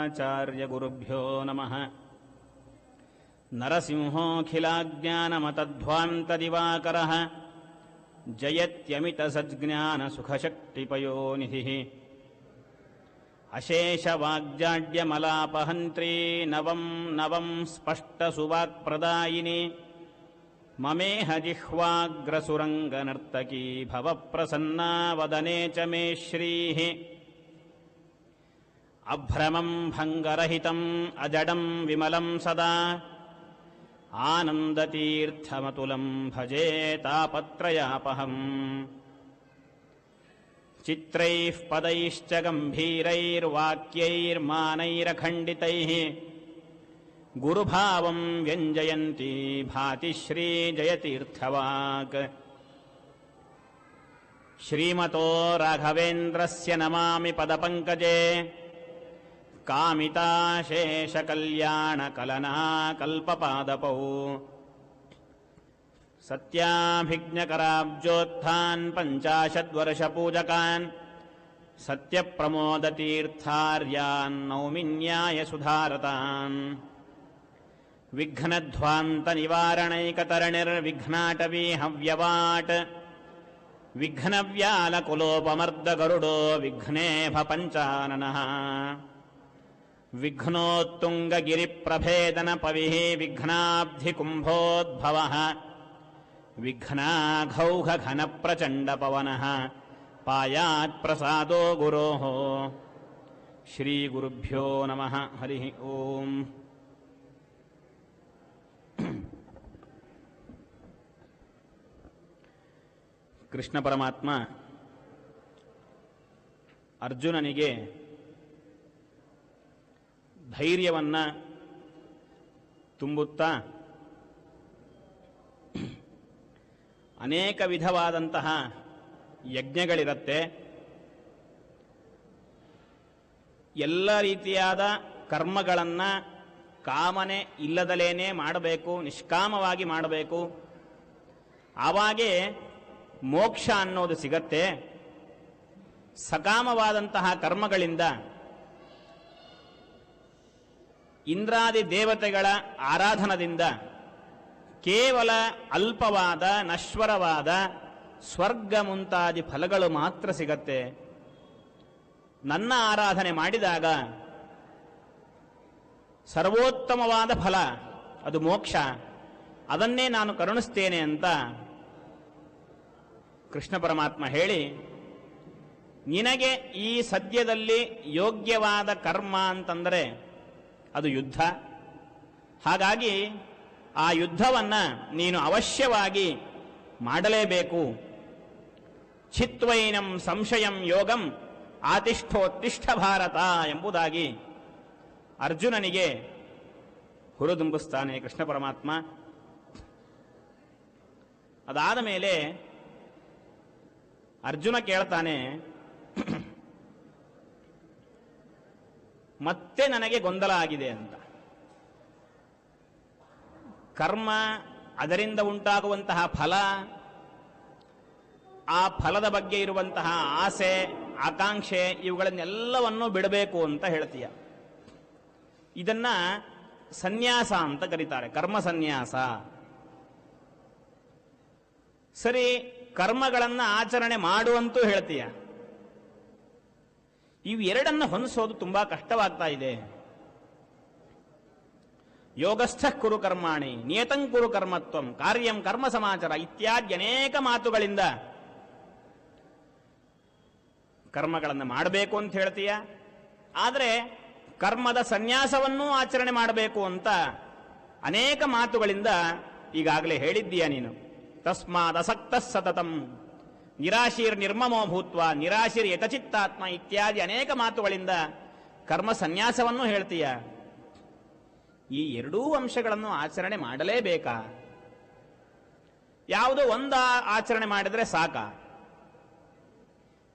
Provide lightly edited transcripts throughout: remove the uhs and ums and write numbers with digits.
ಶ್ರೀಮದಾಚಾರ್ಯಗುರುಭ್ಯೋ ನಮಃ. ನರಸಿಂಹೋऽಖಿಲಾಜ್ಞಾನಮತಧ್ವಾन्तದಿವಾಕರಃ ಜಯತ್ಯಮಿತಸಜ್ಞಾನಸುಖಶಕ್ತಿಪಯೋನಿಧಿಃ ಅಶೇಷವಾಗ್ಜಾಡ್ಯಮಲಾಪಹಂತ್ರೀ ನವಂ ನವಂ ಸ್ಪಷ್ಟಸುವಾಕ್ಪ್ರದಾಯಿನಿ ಮಮೇಹ ಜಿಹ್ವಾಗ್ರಸುರಂಗನರ್ತಕೀ ಭವಪ್ರಸನ್ನಾ ವದನೆ ಚ ಮೇ ಶ್ರೀಃ. ಅಭ್ರಮಂ ಭಂಗರಹಿತಂ ಅಜಡಂ ವಿಮಲಂ ಸದಾ ಆನಂದತೀರ್ಥಮತುಲಂ ಭಜೆ ತಾಪತ್ರಯಾಪಹಂ. ಚಿತ್ರೈಃ ಪದೈಶ್ಚ ಗಂಭೀರೈರ್ವಾಕ್ಯೈರ್ಮಾನೈರಖಂಡಿತೈಃ ಗುರುಭಾವಂ ವ್ಯಂಜಯಂತಿ ಭಾತಿ ಶ್ರೀ ಜಯತೀರ್ಥವಾಕ್. ಶ್ರೀಮತೋ ರಾಘವೇಂದ್ರಸ್ಯ ನಮಾಮಿ ಪದಪಂಕಜೇ ಕಾಮಿತಾಶೇಷಕಲ್ಯಾಣಕಲನಾ ಕಲ್ಪಪಾದಪೌ. ಸತ್ಯಾಭಿಜ್ಞಕರಾಬ್ಜೋತ್ಥಾನ್ ಪಂಚಾಶದ್ವರ್ಷಪೂಜಕಾನ್ ಸತ್ಯಪ್ರಮೋದತೀರ್ಥಾರ್ಯಾನ್ ನೌಮಿನ್ಯಾಯಸುಧಾರತಾನ್. ವಿಘ್ನಧ್ವಾಂತನಿವಾರಣೈಕತರಣಿರ್ವಿಘ್ನಾಟವೀ ಹವ್ಯವಾಟ್ ವಿಘ್ನವ್ಯಾಲಕುಲೋಪಮರ್ದಗರುಡೋ ವಿಘ್ನೇಭ ಪಂಚಾನನಃ. ವಿಘ್ನೋತ್ತುಂಗಗಿರಿಪ್ರಭೇದನ ಪವಿಃ ವಿಘ್ನಾಬ್ಧಿಕುಂಭೋದ್ಭವಃ ವಿಘ್ನಾಘೌಘಘನಪ್ರಚಂಡಪವನಃ ಪಾಯಾತ್ ಪ್ರಸಾದೋ ಗುರೋಃ. ಶ್ರೀಗುರುಭ್ಯೋ ನಮಃ. ಹರಿ ಓಂ. ಕೃಷ್ಣ ಪರಮಾತ್ಮ ಅರ್ಜುನನಿಗೆ ಧೈರ್ಯವನ್ನ ತುಂಬುತ್ತಾ ಅನೇಕ ವಿಧವಾದಂತಹ ಯಜ್ಞಗಳಿರುತ್ತೆ, ಎಲ್ಲ ರೀತಿಯಾದ ಕರ್ಮಗಳನ್ನು ಕಾಮನೆ ಇಲ್ಲದಲೇನೆ ಮಾಡಬೇಕು, ನಿಷ್ಕಾಮವಾಗಿ ಮಾಡಬೇಕು. ಆವಾಗೇ ಮೋಕ್ಷ ಅನ್ನೋದು ಸಿಗತ್ತೆ. ಸಕಾಮವಾದಂತಹ ಕರ್ಮಗಳಿಂದ ಇಂದ್ರಾದಿ ದೇವತೆಗಳ ಆರಾಧನದಿಂದ ಕೇವಲ ಅಲ್ಪವಾದ ನಶ್ವರವಾದ ಸ್ವರ್ಗ ಮುಂತಾದಿ ಫಲಗಳು ಮಾತ್ರ ಸಿಗತ್ತೆ. ನನ್ನ ಆರಾಧನೆ ಮಾಡಿದಾಗ ಸರ್ವೋತ್ತಮವಾದ ಫಲ, ಅದು ಮೋಕ್ಷ, ಅದನ್ನೇ ನಾನು ಕರುಣಿಸ್ತೇನೆ ಅಂತ ಕೃಷ್ಣ ಪರಮಾತ್ಮ ಹೇಳಿ, ನಿನಗೆ ಈ ಸದ್ಯದಲ್ಲಿ ಯೋಗ್ಯವಾದ ಕರ್ಮ ಅಂತಂದರೆ ಅದು ಯುದ್ಧ. ಹಾಗಾಗಿ ಆ ಯುದ್ಧವನ್ನು ನೀನು ಅವಶ್ಯವಾಗಿ ಮಾಡಲೇಬೇಕು. ಚಿತ್ವೈನಂ ಸಂಶಯಂ ಯೋಗಂ ಆತಿಷ್ಠೋತ್ತಿಷ್ಠ ಭಾರತ ಎಂಬುದಾಗಿ ಅರ್ಜುನನಿಗೆ ಹುರಿದುಂಬಿಸ್ತಾನೆ ಕೃಷ್ಣ ಪರಮಾತ್ಮ. ಅದಾದ ಮೇಲೆ ಅರ್ಜುನ ಕೇಳ್ತಾನೆ, ಮತ್ತೆ ನನಗೆ ಗೊಂದಲ ಆಗಿದೆ ಅಂತ. ಕರ್ಮ, ಅದರಿಂದ ಉಂಟಾಗುವಂತಹ ಫಲ, ಆ ಫಲದ ಬಗ್ಗೆ ಇರುವಂತಹ ಆಸೆ, ಆಕಾಂಕ್ಷೆ, ಇವುಗಳನ್ನೆಲ್ಲವನ್ನೂ ಬಿಡಬೇಕು ಅಂತ ಹೇಳ್ತೀಯ. ಇದನ್ನ ಸನ್ಯಾಸ ಅಂತ ಕರೀತಾರೆ, ಕರ್ಮ ಸನ್ಯಾಸ. ಸರಿ, ಕರ್ಮಗಳನ್ನು ಆಚರಣೆ ಮಾಡುವಂತೂ ಹೇಳ್ತೀಯ. ಇವೆರಡನ್ನು ಹೊಂದಿಸೋದು ತುಂಬಾ ಕಷ್ಟವಾಗ್ತಾ ಇದೆ. ಯೋಗಸ್ಥ ಕುರು ಕರ್ಮಾಣಿ ನಿಯತಂ ಕುರು ಕರ್ಮತ್ವಂ ಕಾರ್ಯಂ ಕರ್ಮ ಸಮಾಚಾರ ಇತ್ಯಾದಿ ಅನೇಕ ಮಾತುಗಳಿಂದ ಕರ್ಮಗಳನ್ನು ಮಾಡಬೇಕು ಅಂತ ಹೇಳ್ತೀಯ. ಆದರೆ ಕರ್ಮದ ಸನ್ಯಾಸವನ್ನೂ ಆಚರಣೆ ಮಾಡಬೇಕು ಅಂತ ಅನೇಕ ಮಾತುಗಳಿಂದ ಈಗಾಗಲೇ ಹೇಳಿದ್ದೀಯ ನೀನು. ತಸ್ಮಾದ್ ಅಸಕ್ತ ಸತತಂ ನಿರಾಶೀರ್ ನಿರ್ಮಮೋ ಭೂತ್ವ ನಿರಾಶೀರ್ ಯತಚಿತ್ತಾತ್ಮ ಇತ್ಯಾದಿ ಅನೇಕ ಮಾತುಗಳಿಂದ ಕರ್ಮ ಸನ್ಯಾಸವನ್ನು ಹೇಳ್ತೀಯ. ಈ ಎರಡೂ ಅಂಶಗಳನ್ನು ಆಚರಣೆ ಮಾಡಲೇಬೇಕಾ? ಯಾವುದೋ ಒಂದು ಆಚರಣೆ ಮಾಡಿದರೆ ಸಾಕ?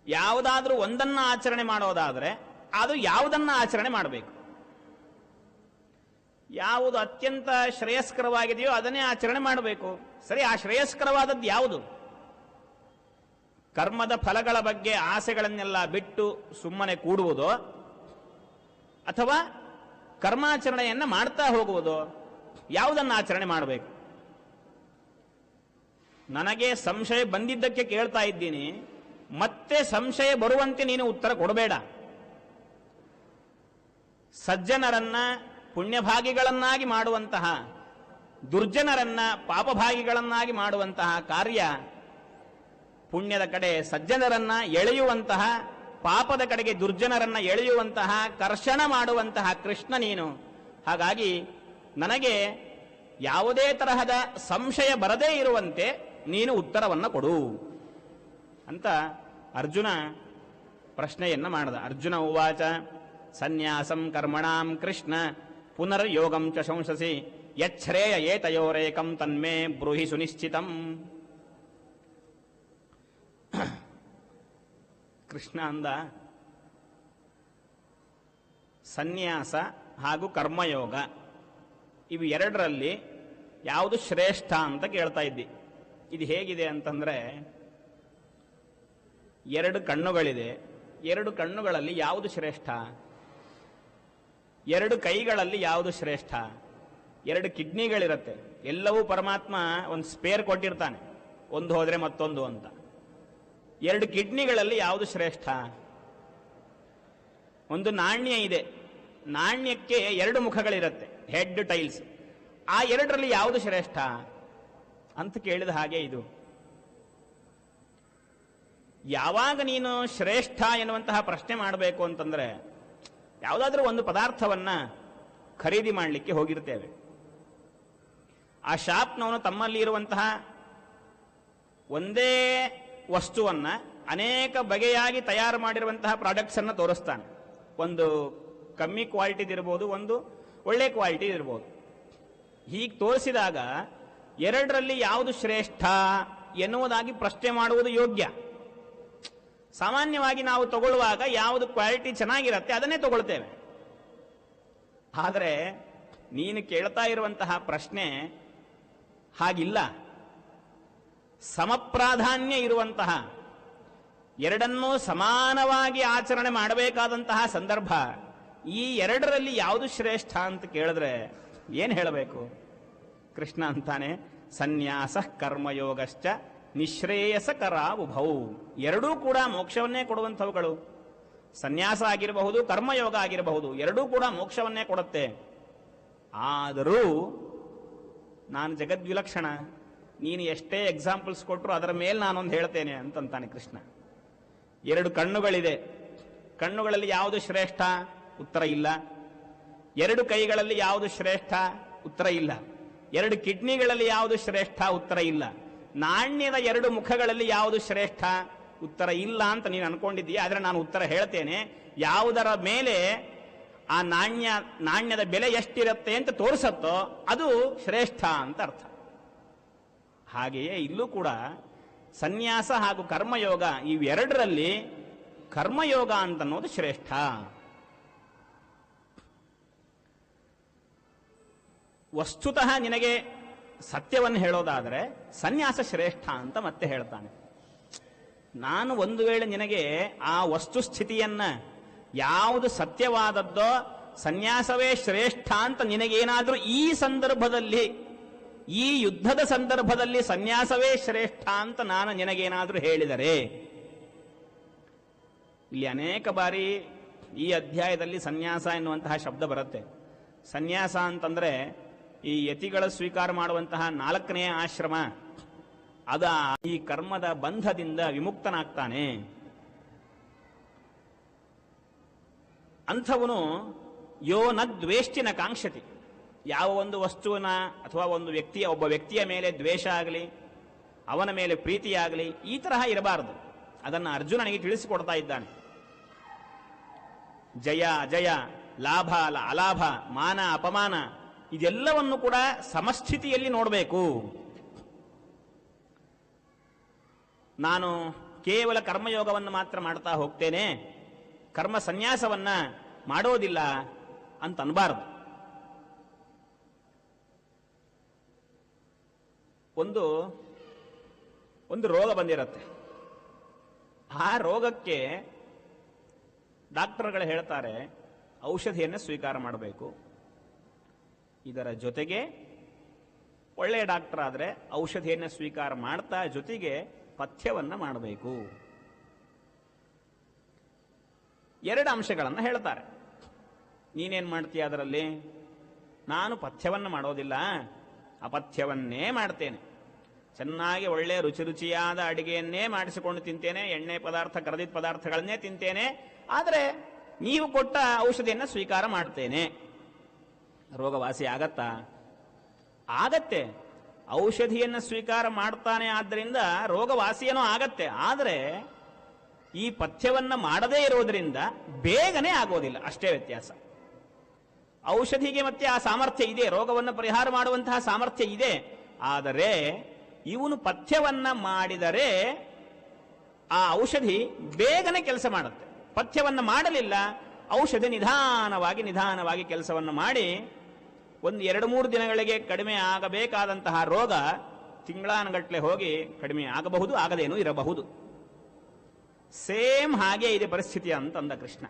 ಯಾವುದಾದ್ರೂ ಒಂದನ್ನ ಆಚರಣೆ ಮಾಡೋದಾದ್ರೆ ಅದು ಯಾವುದನ್ನ ಆಚರಣೆ ಮಾಡಬೇಕು? ಯಾವುದು ಅತ್ಯಂತ ಶ್ರೇಯಸ್ಕರವಾಗಿದೆಯೋ ಅದನ್ನೇ ಆಚರಣೆ ಮಾಡಬೇಕು. ಸರಿ, ಆ ಶ್ರೇಯಸ್ಕರವಾದದ್ದು ಯಾವುದು? ಕರ್ಮದ ಫಲಗಳ ಬಗ್ಗೆ ಆಸೆಗಳನ್ನೆಲ್ಲ ಬಿಟ್ಟು ಸುಮ್ಮನೆ ಕೂಡುವುದೋ, ಅಥವಾ ಕರ್ಮಾಚರಣೆಯನ್ನ ಮಾಡ್ತಾ ಹೋಗುವುದು, ಯಾವುದನ್ನು ಆಚರಣೆ ಮಾಡಬೇಕು? ನನಗೆ ಸಂಶಯ ಬಂದಿದ್ದಕ್ಕೆ ಕೇಳ್ತಾ ಇದ್ದೀನಿ, ಮತ್ತೆ ಸಂಶಯ ಬರುವಂತೆ ನೀನು ಉತ್ತರ ಕೊಡಬೇಡ. ಸಜ್ಜನರನ್ನ ಪುಣ್ಯಭಾಗಿಗಳನ್ನಾಗಿ ಮಾಡುವಂತಹ, ದುರ್ಜನರನ್ನ ಪಾಪಭಾಗಿಗಳನ್ನಾಗಿ ಮಾಡುವಂತಹ ಕಾರ್ಯ, ಪುಣ್ಯದ ಕಡೆ ಸಜ್ಜನರನ್ನ ಎಳೆಯುವಂತಹ, ಪಾಪದ ಕಡೆಗೆ ದುರ್ಜನರನ್ನ ಎಳೆಯುವಂತಹ, ಕರ್ಷಣ ಮಾಡುವಂತಹ ಕೃಷ್ಣ ನೀನು. ಹಾಗಾಗಿ ನನಗೆ ಯಾವುದೇ ತರಹದ ಸಂಶಯ ಬರದೇ ಇರುವಂತೆ ನೀನು ಉತ್ತರವನ್ನು ಕೊಡು ಅಂತ ಅರ್ಜುನ ಪ್ರಶ್ನೆಯನ್ನ ಮಾಡಿದ. ಅರ್ಜುನ ಉವಾಚ ಸನ್ಯಾಸಂ ಕರ್ಮಣಾಂ ಕೃಷ್ಣ ಪುನರ್ಯೋಗಂ ಚ ಶಂಸಸಿ ಯಚ್ಛ್ರೇಯ ಏತಯೋರೇಕಂ ತನ್ಮೇ ಬ್ರೂಹಿ ಸುನಿಶ್ಚಿತಂ. ಕೃಷ್ಣ ಅಂದ, ಸನ್ಯಾಸ ಹಾಗೂ ಕರ್ಮಯೋಗ ಇವು ಎರಡರಲ್ಲಿ ಯಾವುದು ಶ್ರೇಷ್ಠ ಅಂತ ಕೇಳ್ತಾ ಇದ್ದಿ. ಇದು ಹೇಗಿದೆ ಅಂತಂದ್ರೆ, ಎರಡು ಕಣ್ಣುಗಳಿದೆ, ಎರಡು ಕಣ್ಣುಗಳಲ್ಲಿ ಯಾವುದು ಶ್ರೇಷ್ಠ? ಎರಡು ಕೈಗಳಲ್ಲಿ ಯಾವುದು ಶ್ರೇಷ್ಠ? ಎರಡು ಕಿಡ್ನಿಗಳಿರುತ್ತೆ, ಎಲ್ಲವೂ ಪರಮಾತ್ಮ ಒಂದು ಸ್ಪೇರ್ ಕೊಟ್ಟಿರ್ತಾನೆ, ಒಂದು ಹೋದ್ರೆ ಮತ್ತೊಂದು ಅಂತ. ಎರಡು ಕಿಡ್ನಿಗಳಲ್ಲಿ ಯಾವುದು ಶ್ರೇಷ್ಠ? ಒಂದು ನಾಣ್ಯ ಇದೆ, ನಾಣ್ಯಕ್ಕೆ ಎರಡು ಮುಖಗಳಿರುತ್ತೆ, ಹೆಡ್ ಟೈಲ್ಸ್. ಆ ಎರಡರಲ್ಲಿ ಯಾವುದು ಶ್ರೇಷ್ಠ ಅಂತ ಕೇಳಿದ ಹಾಗೆ ಇದು. ಯಾವಾಗ ನೀನು ಶ್ರೇಷ್ಠ ಎನ್ನುವಂತಹ ಪ್ರಶ್ನೆ ಮಾಡಬೇಕು ಅಂತಂದ್ರೆ, ಯಾವುದಾದ್ರೂ ಒಂದು ಪದಾರ್ಥವನ್ನ ಖರೀದಿ ಮಾಡಲಿಕ್ಕೆ ಹೋಗಿರ್ತೇವೆ. ಆ ಶಾಪ್ನವನು ತಮ್ಮಲ್ಲಿ ಇರುವಂತಹ ಒಂದೇ ವಸ್ತುವನ್ನ ಅನೇಕ ಬಗೆಯಾಗಿ ತಯಾರು ಮಾಡಿರುವಂತಹ ಪ್ರಾಡಕ್ಟ್ಸ್ ಅನ್ನ ತೋರಿಸ್ತಾನೆ. ಒಂದು ಕಮ್ಮಿ ಕ್ವಾಲಿಟಿದಿರ್ಬೋದು, ಒಂದು ಒಳ್ಳೆ ಕ್ವಾಲಿಟಿ ಇರ್ಬೋದು. ಹೀಗೆ ತೋರಿಸಿದಾಗ ಎರಡರಲ್ಲಿ ಯಾವುದು ಶ್ರೇಷ್ಠ ಎನ್ನುವುದಾಗಿ ಪ್ರಶ್ನೆ ಮಾಡುವುದು ಯೋಗ್ಯ. ಸಾಮಾನ್ಯವಾಗಿ ನಾವು ತಗೊಳ್ಳುವಾಗ ಯಾವುದು ಕ್ವಾಲಿಟಿ ಚೆನ್ನಾಗಿರುತ್ತೆ ಅದನ್ನೇ ತಗೊಳ್ತೇವೆ. ಆದರೆ ನೀನು ಕೇಳ್ತಾ ಇರುವಂತಹ ಪ್ರಶ್ನೆ ಹಾಗಿಲ್ಲ. ಸಮಪ್ರಾಧಾನ್ಯ ಇರುವಂತಹ, ಎರಡನ್ನೂ ಸಮಾನವಾಗಿ ಆಚರಣೆ ಮಾಡಬೇಕಾದಂತಹ ಸಂದರ್ಭ, ಈ ಎರಡರಲ್ಲಿ ಯಾವುದು ಶ್ರೇಷ್ಠ ಅಂತ ಕೇಳಿದ್ರೆ ಏನು ಹೇಳಬೇಕು? ಕೃಷ್ಣ ಅಂತಾನೆ, ಸನ್ಯಾಸ ಕರ್ಮಯೋಗಶ್ಚ ನಿಶ್ರೇಯಸಕರ ಉಭೌ. ಎರಡೂ ಕೂಡ ಮೋಕ್ಷವನ್ನೇ ಕೊಡುವಂಥವುಗಳು. ಸನ್ಯಾಸ ಆಗಿರಬಹುದು, ಕರ್ಮಯೋಗ ಆಗಿರಬಹುದು, ಎರಡೂ ಕೂಡ ಮೋಕ್ಷವನ್ನೇ ಕೊಡುತ್ತೆ. ಆದರೂ ನಾನು ಜಗದ್ವಿಲಕ್ಷಣ, ನೀನು ಎಷ್ಟೇ ಎಕ್ಸಾಂಪಲ್ಸ್ ಕೊಟ್ಟರು ಅದರ ಮೇಲೆ ನಾನೊಂದು ಹೇಳ್ತೇನೆ ಅಂತಂತಾನೆ ಕೃಷ್ಣ. ಎರಡು ಕಣ್ಣುಗಳಿದೆ, ಕಣ್ಣುಗಳಲ್ಲಿ ಯಾವುದು ಶ್ರೇಷ್ಠ? ಉತ್ತರ ಇಲ್ಲ. ಎರಡು ಕೈಗಳಲ್ಲಿ ಯಾವುದು ಶ್ರೇಷ್ಠ? ಉತ್ತರ ಇಲ್ಲ. ಎರಡು ಕಿಡ್ನಿಗಳಲ್ಲಿ ಯಾವುದು ಶ್ರೇಷ್ಠ? ಉತ್ತರ ಇಲ್ಲ. ನಾಣ್ಯದ ಎರಡು ಮುಖಗಳಲ್ಲಿ ಯಾವುದು ಶ್ರೇಷ್ಠ? ಉತ್ತರ ಇಲ್ಲ ಅಂತ ನೀನು ಅನ್ಕೊಂಡಿದ್ದೀಯ. ಆದರೆ ನಾನು ಉತ್ತರ ಹೇಳ್ತೇನೆ. ಯಾವುದರ ಮೇಲೆ ಆ ನಾಣ್ಯದ ಬೆಲೆ ಎಷ್ಟಿರುತ್ತೆ ಅಂತ ತೋರಿಸತ್ತೋ ಅದು ಶ್ರೇಷ್ಠ ಅಂತ ಅರ್ಥ. ಹಾಗೆಯೇ ಇಲ್ಲೂ ಕೂಡ ಸನ್ಯಾಸ ಹಾಗೂ ಕರ್ಮಯೋಗ ಇವೆರಡರಲ್ಲಿ ಕರ್ಮಯೋಗ ಅಂತನ್ನೋದು ಶ್ರೇಷ್ಠ. ವಸ್ತುತಃ ನಿನಗೆ ಸತ್ಯವನ್ನು ಹೇಳೋದಾದರೆ ಸನ್ಯಾಸ ಶ್ರೇಷ್ಠ ಅಂತ ಮತ್ತೆ ಹೇಳ್ತಾನೆ. ನಾನು ಒಂದು ವೇಳೆ ನಿನಗೆ ಆ ವಸ್ತುಸ್ಥಿತಿಯನ್ನ ಯಾವುದು ಸತ್ಯವಾದದ್ದೋ ಸನ್ಯಾಸವೇ ಶ್ರೇಷ್ಠ ಅಂತ ನಿನಗೇನಾದ್ರೂ ಈ ಸಂದರ್ಭದಲ್ಲಿ, ಈ ಯುದ್ಧದ ಸಂದರ್ಭದಲ್ಲಿ ಸನ್ಯಾಸವೇ ಶ್ರೇಷ್ಠ ಅಂತ ನಾನು ನಿನಗೇನಾದ್ರೂ ಹೇಳಿದರೆ, ಇಲ್ಲಿ ಅನೇಕ ಬಾರಿ ಈ ಅಧ್ಯಾಯದಲ್ಲಿ ಸನ್ಯಾಸ ಎನ್ನುವಂತಹ ಶಬ್ದ ಬರುತ್ತೆ. ಸನ್ಯಾಸ ಅಂತಂದ್ರೆ ಈ ಯತಿಗಳ ಸ್ವೀಕಾರ ಮಾಡುವಂತಹ 4ನೇ ಆಶ್ರಮ, ಅದ ಈ ಕರ್ಮದ ಬಂಧದಿಂದ ವಿಮುಕ್ತನಾಗ್ತಾನೆ. ಅಂಥವನು ಯೋ ನ ದ್ವೇಷ್ಟಿನ ಕಾಂಕ್ಷತಿ, ಯಾವ ಒಂದು ವಸ್ತುವಿನ ಅಥವಾ ಒಬ್ಬ ವ್ಯಕ್ತಿಯ ಮೇಲೆ ದ್ವೇಷ ಆಗಲಿ, ಅವನ ಮೇಲೆ ಪ್ರೀತಿಯಾಗಲಿ, ಈ ತರಹ ಇರಬಾರದು. ಅದನ್ನು ಅರ್ಜುನನಿಗೆ ತಿಳಿಸಿಕೊಡ್ತಾ ಇದ್ದಾನೆ. ಜಯ ಅಜಯ, ಲಾಭ ಅಲಾಭ, ಮಾನ ಅಪಮಾನ, ಇದೆಲ್ಲವನ್ನು ಕೂಡ ಸಮಸ್ಥಿತಿಯಲ್ಲಿ ನೋಡಬೇಕು. ನಾನು ಕೇವಲ ಕರ್ಮಯೋಗವನ್ನು ಮಾತ್ರ ಮಾಡ್ತಾ ಹೋಗ್ತೇನೆ, ಕರ್ಮ ಸನ್ಯಾಸವನ್ನ ಮಾಡೋದಿಲ್ಲ ಅಂತ ಅನ್ಬಾರದು. ಒಂದು ರೋಗ ಬಂದಿರತ್ತೆ. ಆ ರೋಗಕ್ಕೆ ಡಾಕ್ಟರ್ಗಳು ಹೇಳ್ತಾರೆ ಔಷಧಿಯನ್ನು ಸ್ವೀಕಾರ ಮಾಡಬೇಕು, ಇದರ ಜೊತೆಗೆ ಒಳ್ಳೆಯ ಡಾಕ್ಟರ್ ಆದರೆ ಔಷಧಿಯನ್ನು ಸ್ವೀಕಾರ ಮಾಡ್ತಾ ಜೊತೆಗೆ ಪಥ್ಯವನ್ನು ಮಾಡಬೇಕು. ಎರಡು ಅಂಶಗಳನ್ನು ಹೇಳ್ತಾರೆ. ನೀನೇನು ಮಾಡ್ತೀಯ ಅದರಲ್ಲಿ? ನಾನು ಪಥ್ಯವನ್ನು ಮಾಡೋದಿಲ್ಲ, ಅಪಥ್ಯವನ್ನೇ ಮಾಡ್ತೇನೆ. ಚೆನ್ನಾಗಿ ಒಳ್ಳೆ ರುಚಿಯಾದ ಅಡಿಗೆಯನ್ನೇ ಮಾಡಿಸಿಕೊಂಡು ತಿಂತೇನೆ, ಎಣ್ಣೆ ಪದಾರ್ಥ ಕರೆದಿದ್ದ ಪದಾರ್ಥಗಳನ್ನೇ ತಿಂತೇನೆ, ಆದರೆ ನೀವು ಕೊಟ್ಟ ಔಷಧಿಯನ್ನು ಸ್ವೀಕಾರ ಮಾಡ್ತೇನೆ. ರೋಗವಾಸಿ ಆಗತ್ತಾ? ಆಗತ್ತೆ. ಔಷಧಿಯನ್ನು ಸ್ವೀಕಾರ ಮಾಡ್ತಾನೆ, ಆದ್ದರಿಂದ ರೋಗವಾಸಿಯೇನೋ ಆಗತ್ತೆ. ಆದರೆ ಈ ಪಥ್ಯವನ್ನು ಮಾಡದೇ ಇರೋದ್ರಿಂದ ಬೇಗನೆ ಆಗೋದಿಲ್ಲ, ಅಷ್ಟೇ ವ್ಯತ್ಯಾಸ. ಔಷಧಿಗೆ ಮತ್ತೆ ಆ ಸಾಮರ್ಥ್ಯ ಇದೆ, ರೋಗವನ್ನು ಪರಿಹಾರ ಮಾಡುವಂತಹ ಸಾಮರ್ಥ್ಯ ಇದೆ. ಆದರೆ ಇವನು ಪಥ್ಯವನ್ನ ಮಾಡಿದರೆ ಆ ಔಷಧಿ ಬೇಗನೆ ಕೆಲಸ ಮಾಡುತ್ತೆ. ಪಥ್ಯವನ್ನು ಮಾಡಲಿಲ್ಲ, ಔಷಧಿ ನಿಧಾನವಾಗಿ ಕೆಲಸವನ್ನು ಮಾಡಿ ಒಂದು 2-3 ದಿನಗಳಿಗೆ ಕಡಿಮೆ ಆಗಬೇಕಾದಂತಹ ರೋಗ ತಿಂಗಳಾನುಗಟ್ಟಲೆ ಹೋಗಿ ಕಡಿಮೆ ಆಗಬಹುದು, ಆಗದೇನೂ ಇರಬಹುದು. ಸೇಮ್ ಹಾಗೆ ಇದೆ ಪರಿಸ್ಥಿತಿ ಅಂತಂದ ಕೃಷ್ಣ.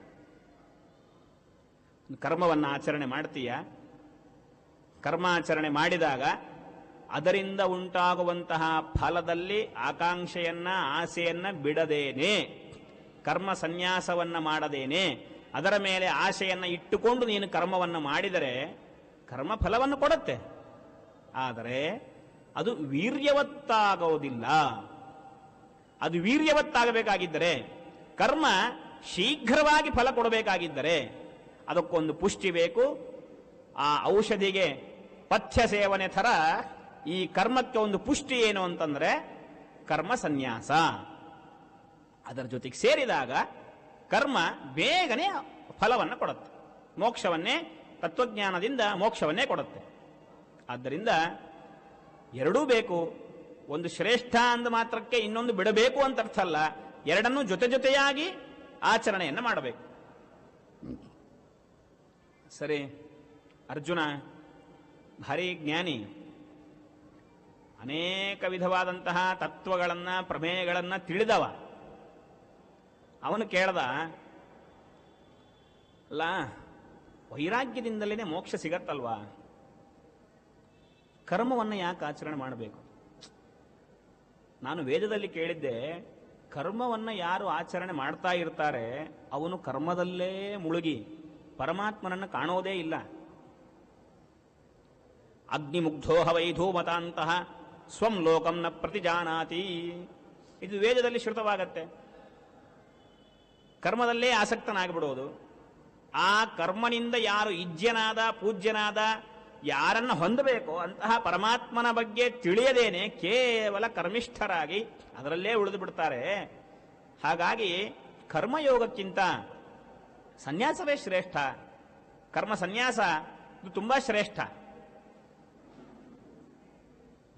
ಕರ್ಮವನ್ನು ಆಚರಣೆ ಮಾಡ್ತೀಯ, ಕರ್ಮಾಚರಣೆ ಮಾಡಿದಾಗ ಅದರಿಂದ ಉಂಟಾಗುವಂತಹ ಫಲದಲ್ಲಿ ಆಕಾಂಕ್ಷೆಯನ್ನ ಆಸೆಯನ್ನ ಬಿಡದೇನೆ, ಕರ್ಮ ಸನ್ಯಾಸವನ್ನ ಮಾಡದೇನೆ, ಅದರ ಮೇಲೆ ಆಶೆಯನ್ನ ಇಟ್ಟುಕೊಂಡು ನೀನು ಕರ್ಮವನ್ನು ಮಾಡಿದರೆ ಕರ್ಮ ಫಲವನ್ನು ಕೊಡುತ್ತೆ. ಆದರೆ ಅದು ವೀರ್ಯವತ್ತಾಗೋದಿಲ್ಲ. ಅದು ವೀರ್ಯವತ್ತಾಗಬೇಕಾಗಿದ್ದರೆ, ಕರ್ಮ ಶೀಘ್ರವಾಗಿ ಫಲ ಕೊಡಬೇಕಾಗಿದ್ದರೆ ಅದಕ್ಕೊಂದು ಪುಷ್ಟಿ ಬೇಕು. ಆ ಔಷಧಿಗೆ ಪಥ್ಯ ಸೇವನೆ ಥರ ಈ ಕರ್ಮಕ್ಕೆ ಒಂದು ಪುಷ್ಟಿ ಏನು ಅಂತಂದ್ರೆ ಕರ್ಮ ಸನ್ಯಾಸ. ಅದರ ಜೊತೆಗೆ ಸೇರಿದಾಗ ಕರ್ಮ ಬೇಗನೆ ಫಲವನ್ನು ಕೊಡುತ್ತೆ, ಮೋಕ್ಷವನ್ನೇ, ತತ್ವಜ್ಞಾನದಿಂದ ಮೋಕ್ಷವನ್ನೇ ಕೊಡುತ್ತೆ. ಆದ್ದರಿಂದ ಎರಡೂ ಬೇಕು. ಒಂದು ಶ್ರೇಷ್ಠ ಅಂದ ಮಾತ್ರಕ್ಕೆ ಇನ್ನೊಂದು ಬಿಡಬೇಕು ಅಂತ ಅರ್ಥ ಅಲ್ಲ, ಎರಡನ್ನೂ ಜೊತೆಯಾಗಿ ಆಚರಣೆಯನ್ನು ಮಾಡಬೇಕು. ಸರಿ, ಅರ್ಜುನ ಭಾರಿ ಜ್ಞಾನಿ, ಅನೇಕ ವಿಧವಾದಂತಹ ತತ್ವಗಳನ್ನ ಪ್ರಮೇಯಗಳನ್ನ ತಿಳಿದವ. ಅವನು ಕೇಳ್ದ, ಅಲ್ಲ ವೈರಾಗ್ಯದಿಂದಲೇ ಮೋಕ್ಷ ಸಿಗತ್ತಲ್ವಾ, ಕರ್ಮವನ್ನು ಯಾಕೆ ಆಚರಣೆ ಮಾಡಬೇಕು? ನಾನು ವೇದದಲ್ಲಿ ಕೇಳಿದ್ದೆ, ಕರ್ಮವನ್ನು ಯಾರು ಆಚರಣೆ ಮಾಡ್ತಾ ಇರ್ತಾರೆ ಅವನು ಕರ್ಮದಲ್ಲೇ ಮುಳುಗಿ ಪರಮಾತ್ಮನನ್ನು ಕಾಣೋದೇ ಇಲ್ಲ. ಅಗ್ನಿಮುಗ್ಧೋಹ ವೈಧೂಮತಾಂತಹ ಸ್ವಂ ಲೋಕಂ ನ ಪ್ರತಿಜಾನಾತಿ, ಇದು ವೇದದಲ್ಲಿ ಶ್ರುತವಾಗತ್ತೆ. ಕರ್ಮದಲ್ಲೇ ಆಸಕ್ತನಾಗಿಬಿಡೋದು. ಆ ಕರ್ಮನಿಂದ ಯಾರು ಇಜ್ಜನಾದ ಪೂಜ್ಯನಾದ ಯಾರನ್ನ ಹೊಂದಬೇಕೋ ಅಂತಹ ಪರಮಾತ್ಮನ ಬಗ್ಗೆ ತಿಳಿಯದೇನೆ ಕೇವಲ ಕರ್ಮಿಷ್ಠರಾಗಿ ಅದರಲ್ಲೇ ಉಳಿದು ಬಿಡ್ತಾರೆ. ಹಾಗಾಗಿ ಕರ್ಮಯೋಗಕ್ಕಿಂತ ಸನ್ಯಾಸವೇ ಶ್ರೇಷ್ಠ. ಕರ್ಮ ಸನ್ಯಾಸ ಇದು ತುಂಬಾ ಶ್ರೇಷ್ಠ.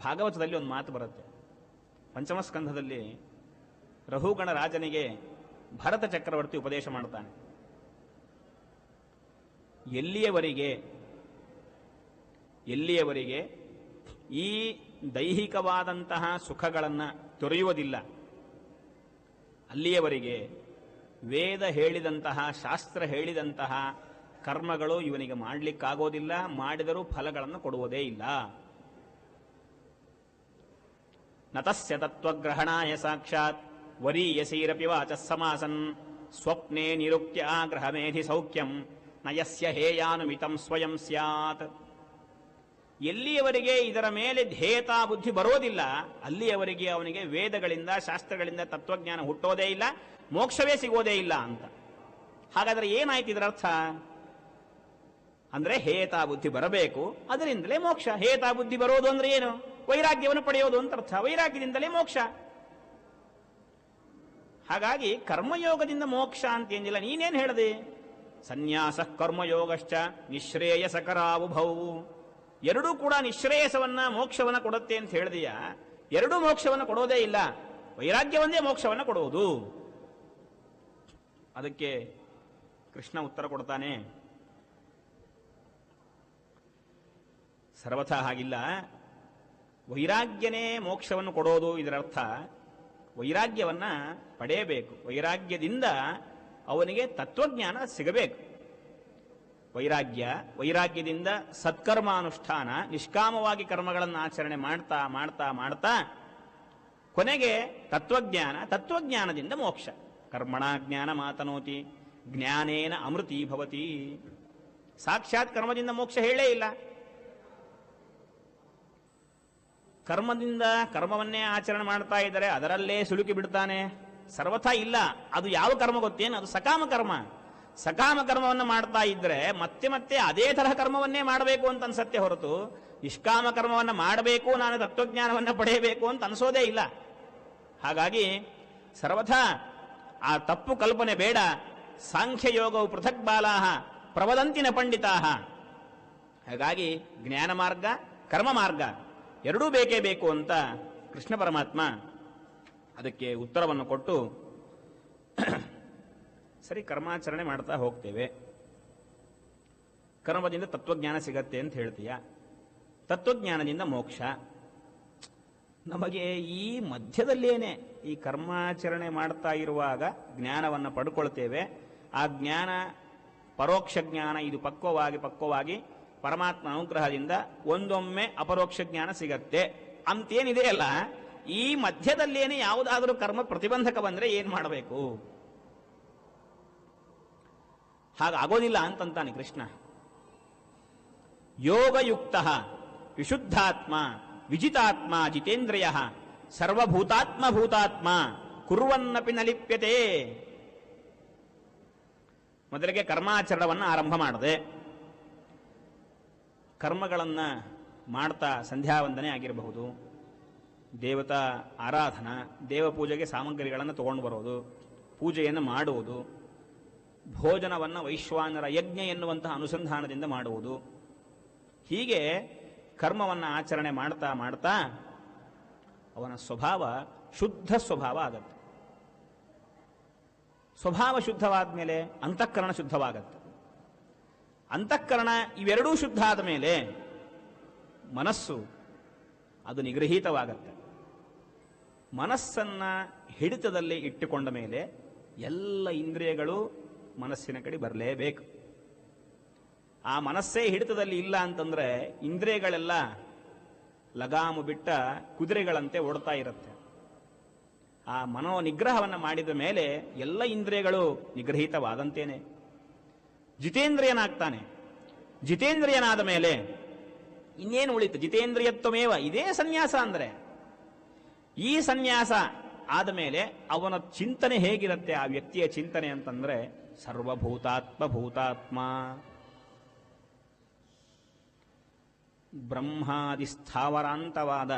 ಭಾಗವತದಲ್ಲಿ ಒಂದು ಮಾತು ಬರುತ್ತೆ, ಪಂಚಮಸ್ಕಂಧದಲ್ಲಿ ರಹುಗಣ ರಾಜನಿಗೆ ಭರತ ಚಕ್ರವರ್ತಿ ಉಪದೇಶ ಮಾಡ್ತಾನೆ. ಎಲ್ಲಿಯವರೆಗೆ ಈ ದೈಹಿಕವಾದಂತಹ ಸುಖಗಳನ್ನು ತೊರೆಯುವುದಿಲ್ಲ, ಅಲ್ಲಿಯವರೆಗೆ ವೇದ ಹೇಳಿದಂತಹ, ಶಾಸ್ತ್ರ ಹೇಳಿದಂತಹ ಕರ್ಮಗಳು ಇವನಿಗೆ ಮಾಡಲಿಕ್ಕಾಗೋದಿಲ್ಲ, ಮಾಡಿದರೂ ಫಲಗಳನ್ನು ಕೊಡುವುದೇ ಇಲ್ಲ. ನತಸ್ಯ ತತ್ವಗ್ರಹಣಾಯ ಸಾಕ್ಷಾತ್ ವರೀಯಸೀರಪಿ ವಾಚ ಸಮಾಸನ್ ಸ್ವಪ್ನೆ ನಿರುಕ್ತ್ಯ ಗ್ರಹಮೇಧಿ ಸೌಖ್ಯಂ ನಯಸ್ಯ ಹೇಯಾನುಮಿತಂ ಸ್ವಯಂ ಸ್ಯಾತ್. ಎಲ್ಲಿಯವರೆಗೆ ಇದರ ಮೇಲೆ ಧ್ಯೇಯತಾ ಬುದ್ಧಿ ಬರೋದಿಲ್ಲ ಅಲ್ಲಿಯವರೆಗೆ ಅವನಿಗೆ ವೇದಗಳಿಂದ ಶಾಸ್ತ್ರಗಳಿಂದ ತತ್ವಜ್ಞಾನ ಹುಟ್ಟೋದೇ ಇಲ್ಲ, ಮೋಕ್ಷವೇ ಸಿಗೋದೇ ಇಲ್ಲ ಅಂತ. ಹಾಗಾದ್ರೆ ಏನಾಯ್ತು ಇದರ ಅರ್ಥ? ಅಂದ್ರೆ ಹೇಯತಾ ಬುದ್ಧಿ ಬರಬೇಕು, ಅದರಿಂದಲೇ ಮೋಕ್ಷ. ಹೇಯತಾ ಬುದ್ಧಿ ಬರೋದು ಅಂದ್ರೆ ಏನು? ವೈರಾಗ್ಯವನ್ನು ಪಡೆಯೋದು ಅಂತ ಅರ್ಥ. ವೈರಾಗ್ಯದಿಂದಲೇ ಮೋಕ್ಷ. ಹಾಗಾಗಿ ಕರ್ಮಯೋಗದಿಂದ ಮೋಕ್ಷ ಅಂತೇನಿಲ್ಲ. ನೀನೇನು ಹೇಳಿದೆ? ಸನ್ಯಾಸ ಕರ್ಮಯೋಗಶ್ಚ ನಿಶ್ರೇಯಸಕರಾವುಭೌ, ಎರಡೂ ಕೂಡ ನಿಶ್ರೇಯಸವನ್ನ ಮೋಕ್ಷವನ್ನ ಕೊಡುತ್ತೆ ಅಂತ ಹೇಳಿದೀಯ. ಎರಡೂ ಮೋಕ್ಷವನ್ನು ಕೊಡೋದೇ ಇಲ್ಲ, ವೈರಾಗ್ಯವನ್ನೇ ಮೋಕ್ಷವನ್ನು ಕೊಡುವುದು. ಅದಕ್ಕೆ ಕೃಷ್ಣ ಉತ್ತರ ಕೊಡ್ತಾನೆ, ಸರ್ವಥಾ ಹಾಗಿಲ್ಲ. ವೈರಾಗ್ಯನೇ ಮೋಕ್ಷವನ್ನು ಕೊಡೋದು ಇದರರ್ಥ ವೈರಾಗ್ಯವನ್ನ ಪಡೆಯಬೇಕು. ವೈರಾಗ್ಯದಿಂದ ಅವನಿಗೆ ತತ್ವಜ್ಞಾನ ಸಿಗಬೇಕು. ವೈರಾಗ್ಯದಿಂದ ಸತ್ಕರ್ಮಾನುಷ್ಠಾನ, ನಿಷ್ಕಾಮವಾಗಿ ಕರ್ಮಗಳನ್ನು ಆಚರಣೆ ಮಾಡ್ತಾ ಮಾಡ್ತಾ ಮಾಡ್ತಾ ಕೊನೆಗೆ ತತ್ವಜ್ಞಾನದಿಂದ ಮೋಕ್ಷ. ಕರ್ಮಣ ಜ್ಞಾನ ಮಾತನೋತಿ ಜ್ಞಾನೇನ ಅಮೃತಿ ಭವತಿ. ಸಾಕ್ಷಾತ್ ಕರ್ಮದಿಂದ ಮೋಕ್ಷ ಹೇಳೇ ಇಲ್ಲ. ಕರ್ಮವನ್ನೇ ಆಚರಣೆ ಮಾಡ್ತಾ ಇದ್ದಾರೆ, ಅದರಲ್ಲೇ ಸುಳುಕಿ ಬಿಡ್ತಾನೆ. ಸರ್ವಥಾ ಇಲ್ಲ. ಅದು ಯಾವ ಕರ್ಮ ಗೊತ್ತೇನು? ಅದು ಸಕಾಮ ಕರ್ಮ. ಸಕಾಮ ಕರ್ಮವನ್ನು ಮಾಡ್ತಾ ಇದ್ರೆ ಮತ್ತೆ ಮತ್ತೆ ಅದೇ ತರಹ ಕರ್ಮವನ್ನೇ ಮಾಡಬೇಕು ಅಂತ ಅನ್ಸತ್ತೆ ಹೊರತು ನಿಷ್ಕಾಮ ಕರ್ಮವನ್ನು ಮಾಡಬೇಕು, ನಾನು ತತ್ವಜ್ಞಾನವನ್ನು ಪಡೆಯಬೇಕು ಅಂತ ಅನ್ಸೋದೇ ಇಲ್ಲ. ಹಾಗಾಗಿ ಸರ್ವಥಾ ಆ ತಪ್ಪು ಕಲ್ಪನೆ ಬೇಡ. ಸಾಂಖ್ಯಯೋಗವು ಪೃಥಕ್ ಬಾಲಾಹ ಪ್ರವದಂತಿನ ಪಂಡಿತಾಹ. ಹಾಗಾಗಿ ಜ್ಞಾನ ಮಾರ್ಗ, ಕರ್ಮ ಮಾರ್ಗ ಎರಡೂ ಬೇಕೇ ಬೇಕು ಅಂತ ಕೃಷ್ಣ ಪರಮಾತ್ಮ ಅದಕ್ಕೆ ಉತ್ತರವನ್ನು ಕೊಟ್ಟು, ಸರಿ ಕರ್ಮಾಚರಣೆ ಮಾಡ್ತಾ ಹೋಗ್ತೇವೆ, ಕರ್ಮದಿಂದ ತತ್ವಜ್ಞಾನ ಸಿಗತ್ತೆ ಅಂತ ಹೇಳ್ತೀಯ, ತತ್ವಜ್ಞಾನದಿಂದ ಮೋಕ್ಷ. ನಮಗೆ ಈ ಮಧ್ಯದಲ್ಲೇನೆ ಈ ಕರ್ಮಾಚರಣೆ ಮಾಡ್ತಾ ಇರುವಾಗ ಜ್ಞಾನವನ್ನು ಪಡ್ಕೊಳ್ತೇವೆ. ಆ ಜ್ಞಾನ ಪರೋಕ್ಷ ಜ್ಞಾನ, ಇದು ಪಕ್ವವಾಗಿ ಪರಮಾತ್ಮ ಅನುಗ್ರಹದಿಂದ ಒಂದೊಮ್ಮೆ ಅಪರೋಕ್ಷ ಜ್ಞಾನ ಸಿಗತ್ತೆ ಅಂತೇನಿದೆ ಅಲ್ಲ, ಈ ಮಧ್ಯದಲ್ಲೇನೆ ಯಾವುದಾದರೂ ಕರ್ಮ ಪ್ರತಿಬಂಧಕ ಬಂದ್ರೆ ಏನ್ ಮಾಡಬೇಕು? ಹಾಗಾಗೋದಿಲ್ಲ ಅಂತಂತಾನೆ ಕೃಷ್ಣ. ಯೋಗಯುಕ್ತ ವಿಶುದ್ಧಾತ್ಮ ವಿಜಿತಾತ್ಮ ಜಿತೇಂದ್ರಿಯ ಸರ್ವಭೂತಾತ್ಮ ಕುರುವನ್ನಪಿ ನಲಿಪ್ಯತೆ. ಮೊದಲಿಗೆ ಕರ್ಮಾಚರಣವನ್ನು ಆರಂಭ ಮಾಡದೆ, ಕರ್ಮಗಳನ್ನ ಮಾಡ್ತಾ ಸಂಧ್ಯಾವಂದನೆ ಆಗಿರಬಹುದು, ದೇವತಾ ಆರಾಧನಾ, ದೇವ ಪೂಜೆಗೆ ಸಾಮಗ್ರಿಗಳನ್ನು ತಗೊಂಡು ಬರೋದು, ಪೂಜೆಯನ್ನು ಮಾಡುವುದು, ಭೋಜನವನ್ನು ವೈಶ್ವಾನರ ಯಜ್ಞ ಎನ್ನುವಂತಹ ಅನುಸಂಧಾನದಿಂದ ಮಾಡುವುದು, ಹೀಗೆ ಕರ್ಮವನ್ನು ಆಚರಣೆ ಮಾಡ್ತಾ ಮಾಡ್ತಾ ಅವನ ಸ್ವಭಾವ ಶುದ್ಧ ಸ್ವಭಾವ ಆಗತ್ತೆ. ಸ್ವಭಾವ ಶುದ್ಧವಾದ ಮೇಲೆ ಅಂತಃಕರಣ ಶುದ್ಧವಾಗತ್ತೆ. ಅಂತಃಕರಣ ಇವೆರಡೂ ಶುದ್ಧ ಆದ ಮೇಲೆ ಮನಸ್ಸು ಅದು ನಿಗೃಹೀತವಾಗತ್ತೆ. ಮನಸ್ಸನ್ನ ಹಿಡಿತದಲ್ಲಿ ಇಟ್ಟುಕೊಂಡ ಮೇಲೆ ಎಲ್ಲ ಇಂದ್ರಿಯಗಳು ಮನಸ್ಸಿನ ಕಡೆ ಬರಲೇಬೇಕು. ಆ ಮನಸ್ಸೇ ಹಿಡಿತದಲ್ಲಿ ಇಲ್ಲ ಅಂತಂದ್ರೆ ಇಂದ್ರಿಯಗಳೆಲ್ಲ ಲಗಾಮು ಬಿಟ್ಟ ಕುದುರೆಗಳಂತೆ ಓಡ್ತಾ ಇರುತ್ತೆ. ಆ ಮನೋ ನಿಗ್ರಹವನ್ನು ಮಾಡಿದ ಮೇಲೆ ಎಲ್ಲ ಇಂದ್ರಿಯಗಳು ನಿಗ್ರಹಿತವಾದಂತೇನೆ ಜಿತೇಂದ್ರಿಯನಾಗ್ತಾನೆ. ಜಿತೇಂದ್ರಿಯನಾದ ಮೇಲೆ ಇನ್ನೇನು ಉಳಿತು? ಜಿತೇಂದ್ರಿಯತ್ವಮೇವ, ಇದೇ ಸನ್ಯಾಸ ಅಂದ್ರೆ. ಈ ಸನ್ಯಾಸ ಆದ ಮೇಲೆ ಅವನ ಚಿಂತನೆ ಹೇಗಿರುತ್ತೆ? ಆ ವ್ಯಕ್ತಿಯ ಚಿಂತನೆ ಅಂತಂದ್ರೆ ಭೂತಾತ್ಮ ಬ್ರಹ್ಮಾದಿ ಸ್ಥಾವರಾಂತವಾದ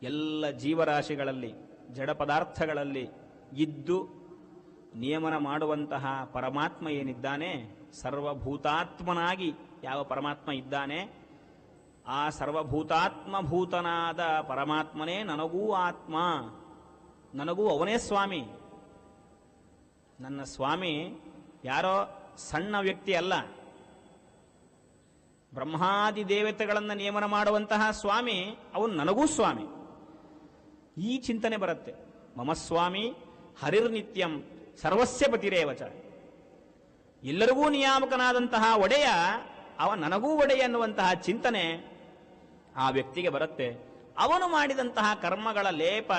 ಎಲ್ಲ ಜೀವರಾಶಿಗಳಲ್ಲಿ, ಜಡ ಪದಾರ್ಥಗಳಲ್ಲಿ ಇದ್ದು ನಿಯಮನ ಮಾಡುವಂತಹ ಪರಮಾತ್ಮ ಏನಿದ್ದಾನೆ, ಸರ್ವಭೂತಾತ್ಮನಾಗಿ ಯಾವ ಪರಮಾತ್ಮ ಇದ್ದಾನೆ, ಆ ಸರ್ವಭೂತಾತ್ಮಭೂತನಾದ ಪರಮಾತ್ಮನೇ ನನಗೂ ಆತ್ಮ, ನನಗೂ ಅವನೇ ಸ್ವಾಮಿ. ನನ್ನ ಸ್ವಾಮಿ ಯಾರೋ ಸಣ್ಣ ವ್ಯಕ್ತಿ ಅಲ್ಲ, ಬ್ರಹ್ಮಾದಿ ದೇವತೆಗಳನ್ನು ನಿಯಮನ ಮಾಡುವಂತಹ ಸ್ವಾಮಿ, ಅವನು ನನಗೂ ಸ್ವಾಮಿ. ಈ ಚಿಂತನೆ ಬರುತ್ತೆ. ಮಮ ಸ್ವಾಮಿ ಹರಿರ್ನಿತ್ಯಂ ಸರ್ವಸ್ಯ ಪತಿರೇವಚ. ಎಲ್ಲರಿಗೂ ನಿಯಾಮಕನಾದಂತಹ ಒಡೆಯ ಅವ ನನಗೂ ಒಡೆಯ ಎನ್ನುವಂತಹ ಚಿಂತನೆ ಆ ವ್ಯಕ್ತಿಗೆ ಬರುತ್ತೆ. ಅವನು ಮಾಡಿದಂತಹ ಕರ್ಮಗಳ ಲೇಪ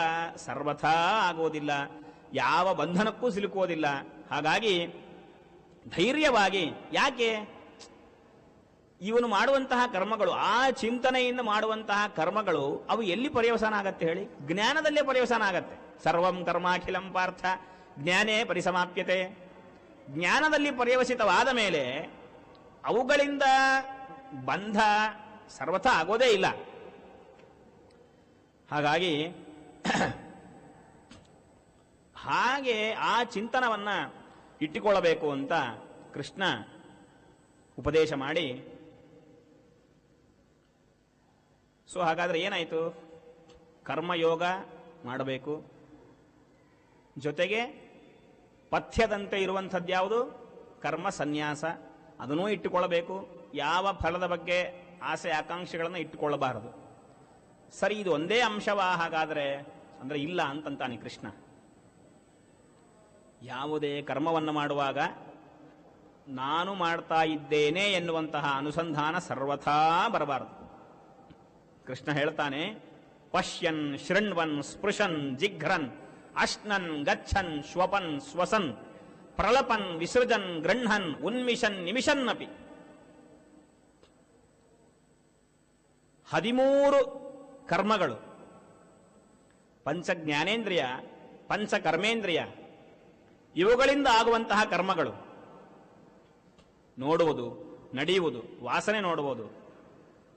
ಸರ್ವಥಾ ಆಗೋದಿಲ್ಲ, ಯಾವ ಬಂಧನಕ್ಕೂ ಸಿಲುಕೋದಿಲ್ಲ. ಹಾಗಾಗಿ ಧೈರ್ಯವಾಗಿ, ಯಾಕೆ ಇವನು ಮಾಡುವಂತಹ ಕರ್ಮಗಳು, ಆ ಚಿಂತನೆಯಿಂದ ಮಾಡುವಂತಹ ಕರ್ಮಗಳು ಅವು ಎಲ್ಲಿ ಪರ್ಯವಸಾನ ಆಗತ್ತೆ ಹೇಳಿ? ಜ್ಞಾನದಲ್ಲೇ ಪರ್ಯವಸಾನ ಆಗತ್ತೆ. ಸರ್ವಂ ಕರ್ಮಾಖಿಲಂ ಪಾರ್ಥ ಜ್ಞಾನೇ ಪರಿಸಮಾಪ್ಯತೆ. ಜ್ಞಾನದಲ್ಲಿ ಪರ್ಯವಸಿತವಾದ ಮೇಲೆ ಅವುಗಳಿಂದ ಬಂಧ ಸರ್ವಥಾ ಆಗೋದೇ ಇಲ್ಲ. ಹಾಗಾಗಿ ಹಾಗೆ ಆ ಚಿಂತನವನ್ನ ಇಟ್ಟುಕೊಳ್ಳಬೇಕು ಅಂತ ಕೃಷ್ಣ ಉಪದೇಶ ಮಾಡಿ, ಸೊ ಹಾಗಾದ್ರೆ ಏನಾಯಿತು? ಕರ್ಮಯೋಗ ಮಾಡಬೇಕು, ಜೊತೆಗೆ ಪಥ್ಯದಂತೆ ಇರುವಂಥದ್ದು ಯಾವುದು? ಕರ್ಮ ಸನ್ಯಾಸ, ಅದನ್ನೂ ಇಟ್ಟುಕೊಳ್ಳಬೇಕು. ಯಾವ ಫಲದ ಬಗ್ಗೆ ಆಸೆ ಆಕಾಂಕ್ಷೆಗಳನ್ನು ಇಟ್ಟುಕೊಳ್ಳಬಾರದು. ಸರಿ, ಇದು ಒಂದೇ ಅಂಶವಾ ಹಾಗಾದರೆ ಅಂದರೆ ಇಲ್ಲ ಅಂತಂತಾನೆ ಕೃಷ್ಣ. ಯಾವುದೇ ಕರ್ಮವನ್ನು ಮಾಡುವಾಗ ನಾನು ಮಾಡ್ತಾ ಇದ್ದೇನೆ ಎನ್ನುವಂತಹ ಅನುಸಂಧಾನ ಸರ್ವಥಾ ಬರಬಾರದು. ಕೃಷ್ಣ ಹೇಳ್ತಾನೆ, ಪಶ್ಯನ್ ಶೃಣ್ವನ್ ಸ್ಪೃಶನ್ ಜಿಘ್ರನ್ ಅಶ್ನನ್ ಗಚ್ಚನ್ ಶ್ವಪನ್ ಸ್ವಸನ್ ಪ್ರಲಪನ್ ವಿಸೃಜನ್ ಗೃಹನ್ ಉನ್ಮಿಷನ್ ನಿಮಿಷನ್ ಅಪಿ. 13 ಕರ್ಮಗಳು, ಪಂಚ ಜ್ಞಾನೇಂದ್ರಿಯ, ಪಂಚ ಕರ್ಮೇಂದ್ರಿಯ, ಇವುಗಳಿಂದ ಆಗುವಂತಹ ಕರ್ಮಗಳು. ನೋಡುವುದು, ನಡೆಯುವುದು, ವಾಸನೆ ನೋಡುವುದು,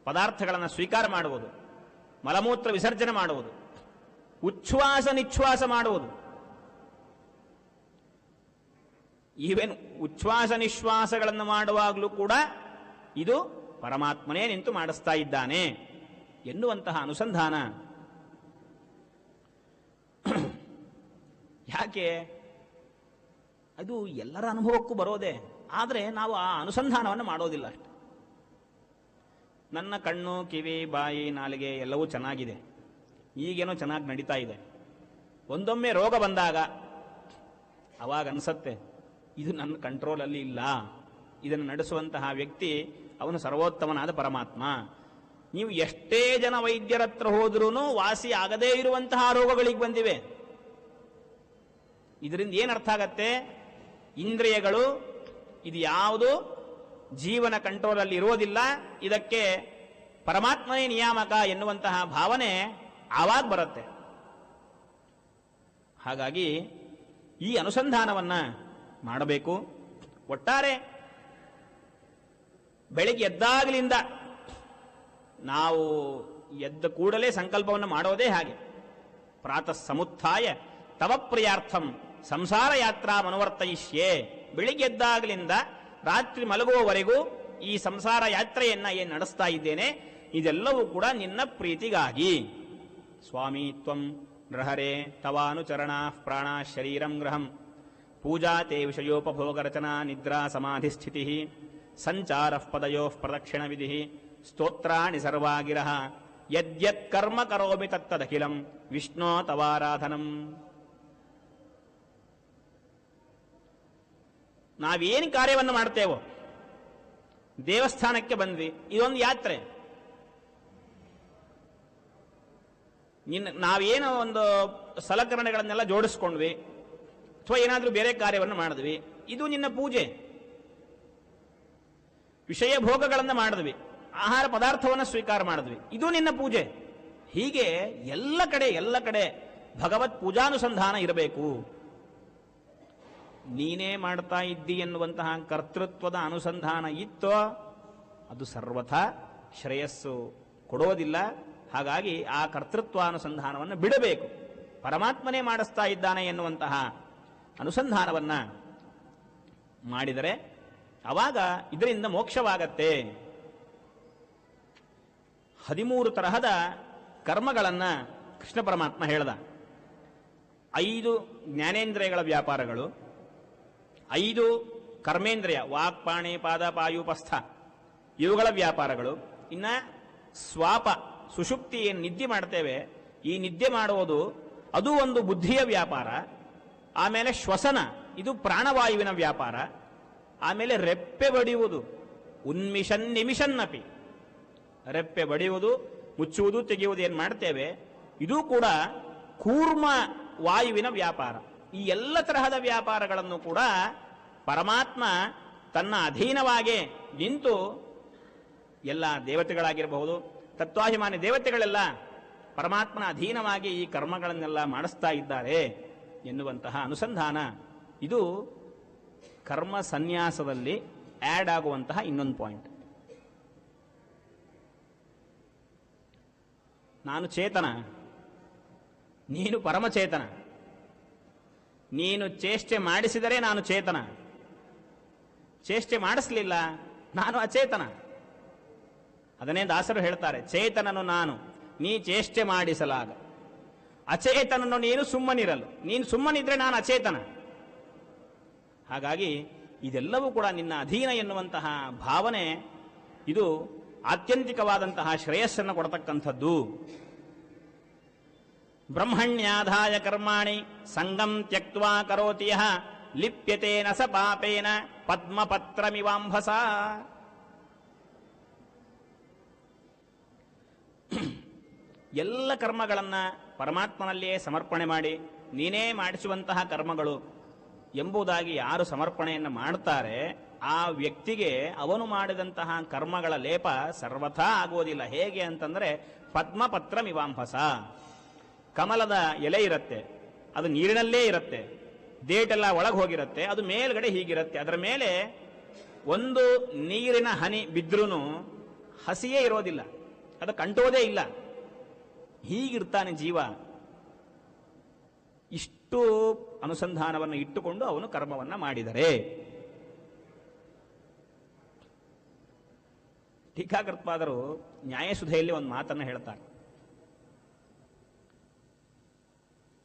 ಪದಾರ್ಥಗಳನ್ನು ಸ್ವೀಕಾರ ಮಾಡುವುದು, ಮಲಮೂತ್ರ ವಿಸರ್ಜನೆ ಮಾಡುವುದು, ಉಚ್ಛ್ವಾಸ ನಿಶ್ವಾಸ ಮಾಡುವುದು. ಈವನ್ ಉಚ್ಛ್ವಾಸ ನಿಶ್ವಾಸಗಳನ್ನು ಮಾಡುವಾಗಲೂ ಕೂಡ ಇದು ಪರಮಾತ್ಮನೇ ನಿಂತು ಮಾಡಿಸ್ತಾ ಇದ್ದಾನೆ ಎನ್ನುವಂತಹ ಅನುಸಂಧಾನ. ಯಾಕೆ? ಅದು ಎಲ್ಲರ ಅನುಭವಕ್ಕೂ ಬರೋದೇ, ಆದರೆ ನಾವು ಆ ಅನುಸಂಧಾನವನ್ನು ಮಾಡೋದಿಲ್ಲ ಅಷ್ಟೆ. ನನ್ನ ಕಣ್ಣು, ಕಿವಿ, ಬಾಯಿ, ನಾಲಿಗೆ ಎಲ್ಲವೂ ಚೆನ್ನಾಗಿದೆ, ಈಗೇನೋ ಚೆನ್ನಾಗಿ ನಡೀತಾ ಇದೆ. ಒಂದೊಮ್ಮೆ ರೋಗ ಬಂದಾಗ ಅವಾಗ ಅನ್ಸತ್ತೆ ಇದು ನನ್ನ ಕಂಟ್ರೋಲಲ್ಲಿ ಇಲ್ಲ, ಇದನ್ನು ನಡೆಸುವಂತಹ ವ್ಯಕ್ತಿ ಅವನು ಸರ್ವೋತ್ತಮನಾದ ಪರಮಾತ್ಮ. ನೀವು ಎಷ್ಟೇ ಜನ ವೈದ್ಯರ ಹತ್ರ ಹೋದ್ರೂ ವಾಸಿ ಆಗದೇ ಇರುವಂತಹ ರೋಗಗಳಿಗೆ ಬಂದಿವೆ. ಇದರಿಂದ ಏನರ್ಥ ಆಗತ್ತೆ? ಇಂದ್ರಿಯಗಳು ಇದು ಯಾವುದು ಜೀವನ ಕಂಟ್ರೋಲಲ್ಲಿ ಇರೋದಿಲ್ಲ, ಇದಕ್ಕೆ ಪರಮಾತ್ಮನೇ ನಿಯಾಮಕ ಎನ್ನುವಂತಹ ಭಾವನೆ ಆವಾಗ ಬರುತ್ತೆ. ಹಾಗಾಗಿ ಈ ಅನುಸಂಧಾನವನ್ನ ಮಾಡಬೇಕು. ಒಟ್ಟಾರೆ ಬೆಳಿಗ್ಗೆ ಎದ್ದಾಗಲಿಂದ ನಾವು ಎದ್ದ ಕೂಡಲೇ ಸಂಕಲ್ಪವನ್ನು ಮಾಡೋದೇ ಹಾಗೆ. ಪ್ರಾತಃ ಸಮುತ್ಥಾಯ ತವ ಪ್ರಿಯಾರ್ಥಂ ಸಂಸಾರ ಯಾತ್ರಾ ಮನುವರ್ತಯಿಷ್ಯೆ. ಬೆಳಿಗ್ಗೆ ಎದ್ದಾಗಲಿಂದ ರಾತ್ರಿ ಮಲಗುವವರೆಗೂ ಈ ಸಂಸಾರ ಯಾತ್ರೆಯನ್ನ ಏನು ನಡೆಸ್ತಾ ಇದ್ದೇನೆ, ಇದೆಲ್ಲವೂ ಕೂಡ ನಿನ್ನ ಪ್ರೀತಿಗಾಗಿ. ಸ್ವಾಮಿ ತ್ವಂ ನೃಹರೇ ತವಾನುಚರಣ ಪ್ರಾಣ ಶರೀರಂ ಗೃಹಂ ಪೂಜಾ ತೇ ವಿಷಯೋಪಭೋಗ ರಚನಾ ನಿದ್ರಾ ಸಮಾಧಿ ಸ್ಥಿತಿ ಸಂಚಾರ ಪದಯೋ ಪ್ರದಕ್ಷಿಣ ವಿಧಿ ಸ್ತೋತ್ರಾಣಿ ಸರ್ವಾಗಿರಃ ಯದ್ಯತ್ ಕರ್ಮ ಕರೋಮಿ ತತ್ತದಖಿಲಂ ವಿಷ್ಣೋ ತವಾರಾಧನಂ. ನಾವೇನು ಕಾರ್ಯವನ್ನು ಮಾಡ್ತೇವೋ, ದೇವಸ್ಥಾನಕ್ಕೆ ಬಂದ್ವಿ, ಇದೊಂದು ಯಾತ್ರೆ. ನಾವೇನೋ ಒಂದು ಸಲಕರಣೆಗಳನ್ನೆಲ್ಲ ಜೋಡಿಸ್ಕೊಂಡ್ವಿ, ಅಥವಾ ಏನಾದರೂ ಬೇರೆ ಕಾರ್ಯವನ್ನು ಮಾಡಿದ್ವಿ, ಇದು ನಿನ್ನ ಪೂಜೆ. ವಿಷಯ ಭೋಗಗಳನ್ನು ಮಾಡಿದ್ವಿ, ಆಹಾರ ಪದಾರ್ಥವನ್ನು ಸ್ವೀಕಾರ ಮಾಡಿದ್ವಿ, ಇದು ನಿನ್ನ ಪೂಜೆ. ಹೀಗೆ ಎಲ್ಲ ಕಡೆ ಭಗವತ್ ಪೂಜಾನುಸಂಧಾನ ಇರಬೇಕು. ನೀನೇ ಮಾಡ್ತಾ ಇದ್ದಿ ಎನ್ನುವಂತಹ ಕರ್ತೃತ್ವದ ಅನುಸಂಧಾನ ಇತ್ತೋ ಅದು ಸರ್ವಥಾ ಶ್ರೇಯಸ್ಸು ಕೊಡೋದಿಲ್ಲ. ಹಾಗಾಗಿ ಆ ಕರ್ತೃತ್ವಾನುಸಂಧಾನವನ್ನು ಬಿಡಬೇಕು. ಪರಮಾತ್ಮನೇ ಮಾಡಿಸ್ತಾ ಇದ್ದಾನೆ ಎನ್ನುವಂತಹ ಅನುಸಂಧಾನವನ್ನ ಮಾಡಿದರೆ ಅವಾಗ ಇದರಿಂದ ಮೋಕ್ಷವಾಗತ್ತೆ. 13 ತರಹದ ಕರ್ಮಗಳನ್ನು ಕೃಷ್ಣ ಪರಮಾತ್ಮ ಹೇಳ್ದ. 5 ಜ್ಞಾನೇಂದ್ರಿಯಗಳ ವ್ಯಾಪಾರಗಳು, 5 ಕರ್ಮೇಂದ್ರಿಯ ವಾಕ್ಪಾಣಿ ಪಾದ ಪಾಯುಪಸ್ಥ ಇವುಗಳ ವ್ಯಾಪಾರಗಳು. ಇನ್ನ ಸ್ವಾಪ ಸುಷುಪ್ತಿ ಏನು ನಿದ್ದೆ ಮಾಡ್ತೇವೆ, ಈ ನಿದ್ದೆ ಮಾಡುವುದು ಅದು ಒಂದು ಬುದ್ಧಿಯ ವ್ಯಾಪಾರ. ಆಮೇಲೆ ಶ್ವಸನ, ಇದು ಪ್ರಾಣವಾಯುವಿನ ವ್ಯಾಪಾರ. ಆಮೇಲೆ ರೆಪ್ಪೆ ಬಡಿಯುವುದು, ಉನ್ಮಿಷನ್ ನಿಮಿಷನ್ನಪಿ, ರೆಪ್ಪೆ ಬಡಿಯುವುದು, ಮುಚ್ಚುವುದು, ತೆಗೆಯುವುದು ಏನು ಮಾಡ್ತೇವೆ, ಇದು ಕೂಡ ಕೂರ್ಮ ವಾಯುವಿನ ವ್ಯಾಪಾರ. ಈ ಎಲ್ಲ ತರಹದ ವ್ಯಾಪಾರಗಳನ್ನು ಕೂಡ ಪರಮಾತ್ಮ ತನ್ನ ಅಧೀನವಾಗಿ ನಿಂತು, ಎಲ್ಲ ದೇವತೆಗಳಾಗಿರಬಹುದು, ತತ್ವಾಭಿಮಾನಿ ದೇವತೆಗಳೆಲ್ಲ ಪರಮಾತ್ಮನ ಅಧೀನವಾಗಿ ಈ ಕರ್ಮಗಳನ್ನೆಲ್ಲ ಮಾಡಿಸ್ತಾ ಇದ್ದಾರೆ ಎನ್ನುವಂತಹ ಅನುಸಂಧಾನ. ಇದು ಕರ್ಮ ಸನ್ಯಾಸದಲ್ಲಿ ಆಡ್ ಆಗುವಂತಹ ಇನ್ನೊಂದು ಪಾಯಿಂಟ್. ನಾನು ಚೇತನ, ನೀನು ಪರಮಚೇತನ. ನೀನು ಚೇಷ್ಟೆ ಮಾಡಿಸಿದರೆ ನಾನು ಚೇತನ, ಚೇಷ್ಟೆ ಮಾಡಿಸಲಿಲ್ಲ ನಾನು ಅಚೇತನ. ಅದನ್ನೇ ದಾಸರು ಹೇಳ್ತಾರೆ, ಚೇತನನು ನಾನು ನೀ ಚೇಷ್ಟೆ ಮಾಡಿಸಲಾಗ, ಅಚೇತನನು ನೀನು ಸುಮ್ಮನಿರಲು, ನೀನು ಸುಮ್ಮನಿದ್ರೆ ನಾನು ಅಚೇತನ. ಹಾಗಾಗಿ ಇದೆಲ್ಲವೂ ಕೂಡ ನಿನ್ನ ಅಧೀನ ಎನ್ನುವಂತಹ ಭಾವನೆ ಇದು ಆತ್ಯಂತಿಕವಾದಂತಹ ಶ್ರೇಯಸ್ಸನ್ನು ಕೊಡತಕ್ಕಂಥದ್ದು. ಬ್ರಹ್ಮಣ್ಯಾಧಾಯ ಕರ್ಮಾಣಿ ಸಂಗಂ ತ್ಯಕ್ತ್ವಾ ಕರೋತಿ ಯಃ ಲಿಪ್ಯತೆ ನ ಸ ಪಾಪೇನ ಪದ್ಮಪತ್ರಮಿವಾಂಭಸ. ಎಲ್ಲ ಕರ್ಮಗಳನ್ನು ಪರಮಾತ್ಮನಲ್ಲಿಯೇ ಸಮರ್ಪಣೆ ಮಾಡಿ ನೀನೇ ಮಾಡಿಸುವಂತಹ ಕರ್ಮಗಳು ಎಂಬುದಾಗಿ ಯಾರು ಸಮರ್ಪಣೆಯನ್ನು ಮಾಡ್ತಾರೆ ಆ ವ್ಯಕ್ತಿಗೆ ಅವನು ಮಾಡಿದಂತಹ ಕರ್ಮಗಳ ಲೇಪ ಸರ್ವಥಾ ಆಗೋದಿಲ್ಲ. ಹೇಗೆ ಅಂತಂದ್ರೆ ಪದ್ಮಪತ್ರಮಿವಾಂಭಸ, ಕಮಲದ ಎಲೆ ಇರುತ್ತೆ, ಅದು ನೀರಿನಲ್ಲೇ ಇರುತ್ತೆ, ದೇಟೆಲ್ಲ ಒಳಗೆ ಹೋಗಿರುತ್ತೆ, ಅದು ಮೇಲ್ಗಡೆ ಹೀಗಿರುತ್ತೆ, ಅದರ ಮೇಲೆ ಒಂದು ನೀರಿನ ಹನಿ ಬಿದ್ರೂ ಹಸಿಯೇ ಇರೋದಿಲ್ಲ, ಅದು ಕಂಟೋದೇ ಇಲ್ಲ. ಹೀಗಿರ್ತಾನೆ ಜೀವ. ಇಷ್ಟು ಅನುಸಂಧಾನವನ್ನು ಇಟ್ಟುಕೊಂಡು ಅವನು ಕರ್ಮವನ್ನು ಮಾಡಿದರೆ. ಟೀಕಾಕೃತ್ಪಾದರು ನ್ಯಾಯಸುಧೆಯಲ್ಲಿ ಒಂದು ಮಾತನ್ನು ಹೇಳ್ತಾರೆ.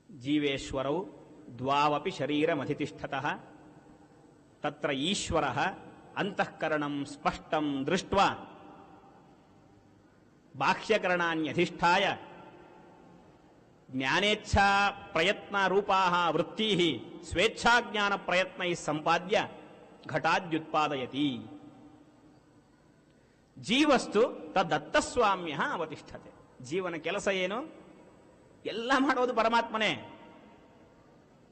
ಜೀವೇಶ್ವರವು ದ್ವಾವಪಿ ಶರೀರಮಧಿತಿಷ್ಠತಃ ತತ್ರ ಈಶ್ವರಃ ಅಂತಃಕರಣಂ ಸ್ಪಷ್ಟಂ ದೃಷ್ಟ್ವಾ ಬಾಹ್ಯಕರಣಾನ್ಯಧಿಷ್ಠಾಯ ಜ್ಞಾನೇಚ್ಛಾ ಪ್ರಯತ್ನ ರೂಪಾಃ ವೃತ್ತಿಃ ಸ್ವೇಚ್ಛಾಜ್ಞಾನ ಪ್ರಯತ್ನೈಃ ಸಂಪಾದ್ಯ ಘಟಾದ್ಯುತ್ಪಾದಯತಿ. ಜೀವಸ್ತು ತದತ್ತಸ್ವಾಮ್ಯ ಅವತಿಷ್ಠತೆ. ಜೀವನ ಕೆಲಸ ಏನು? ಎಲ್ಲ ಮಾಡೋದು ಪರಮಾತ್ಮನೇ.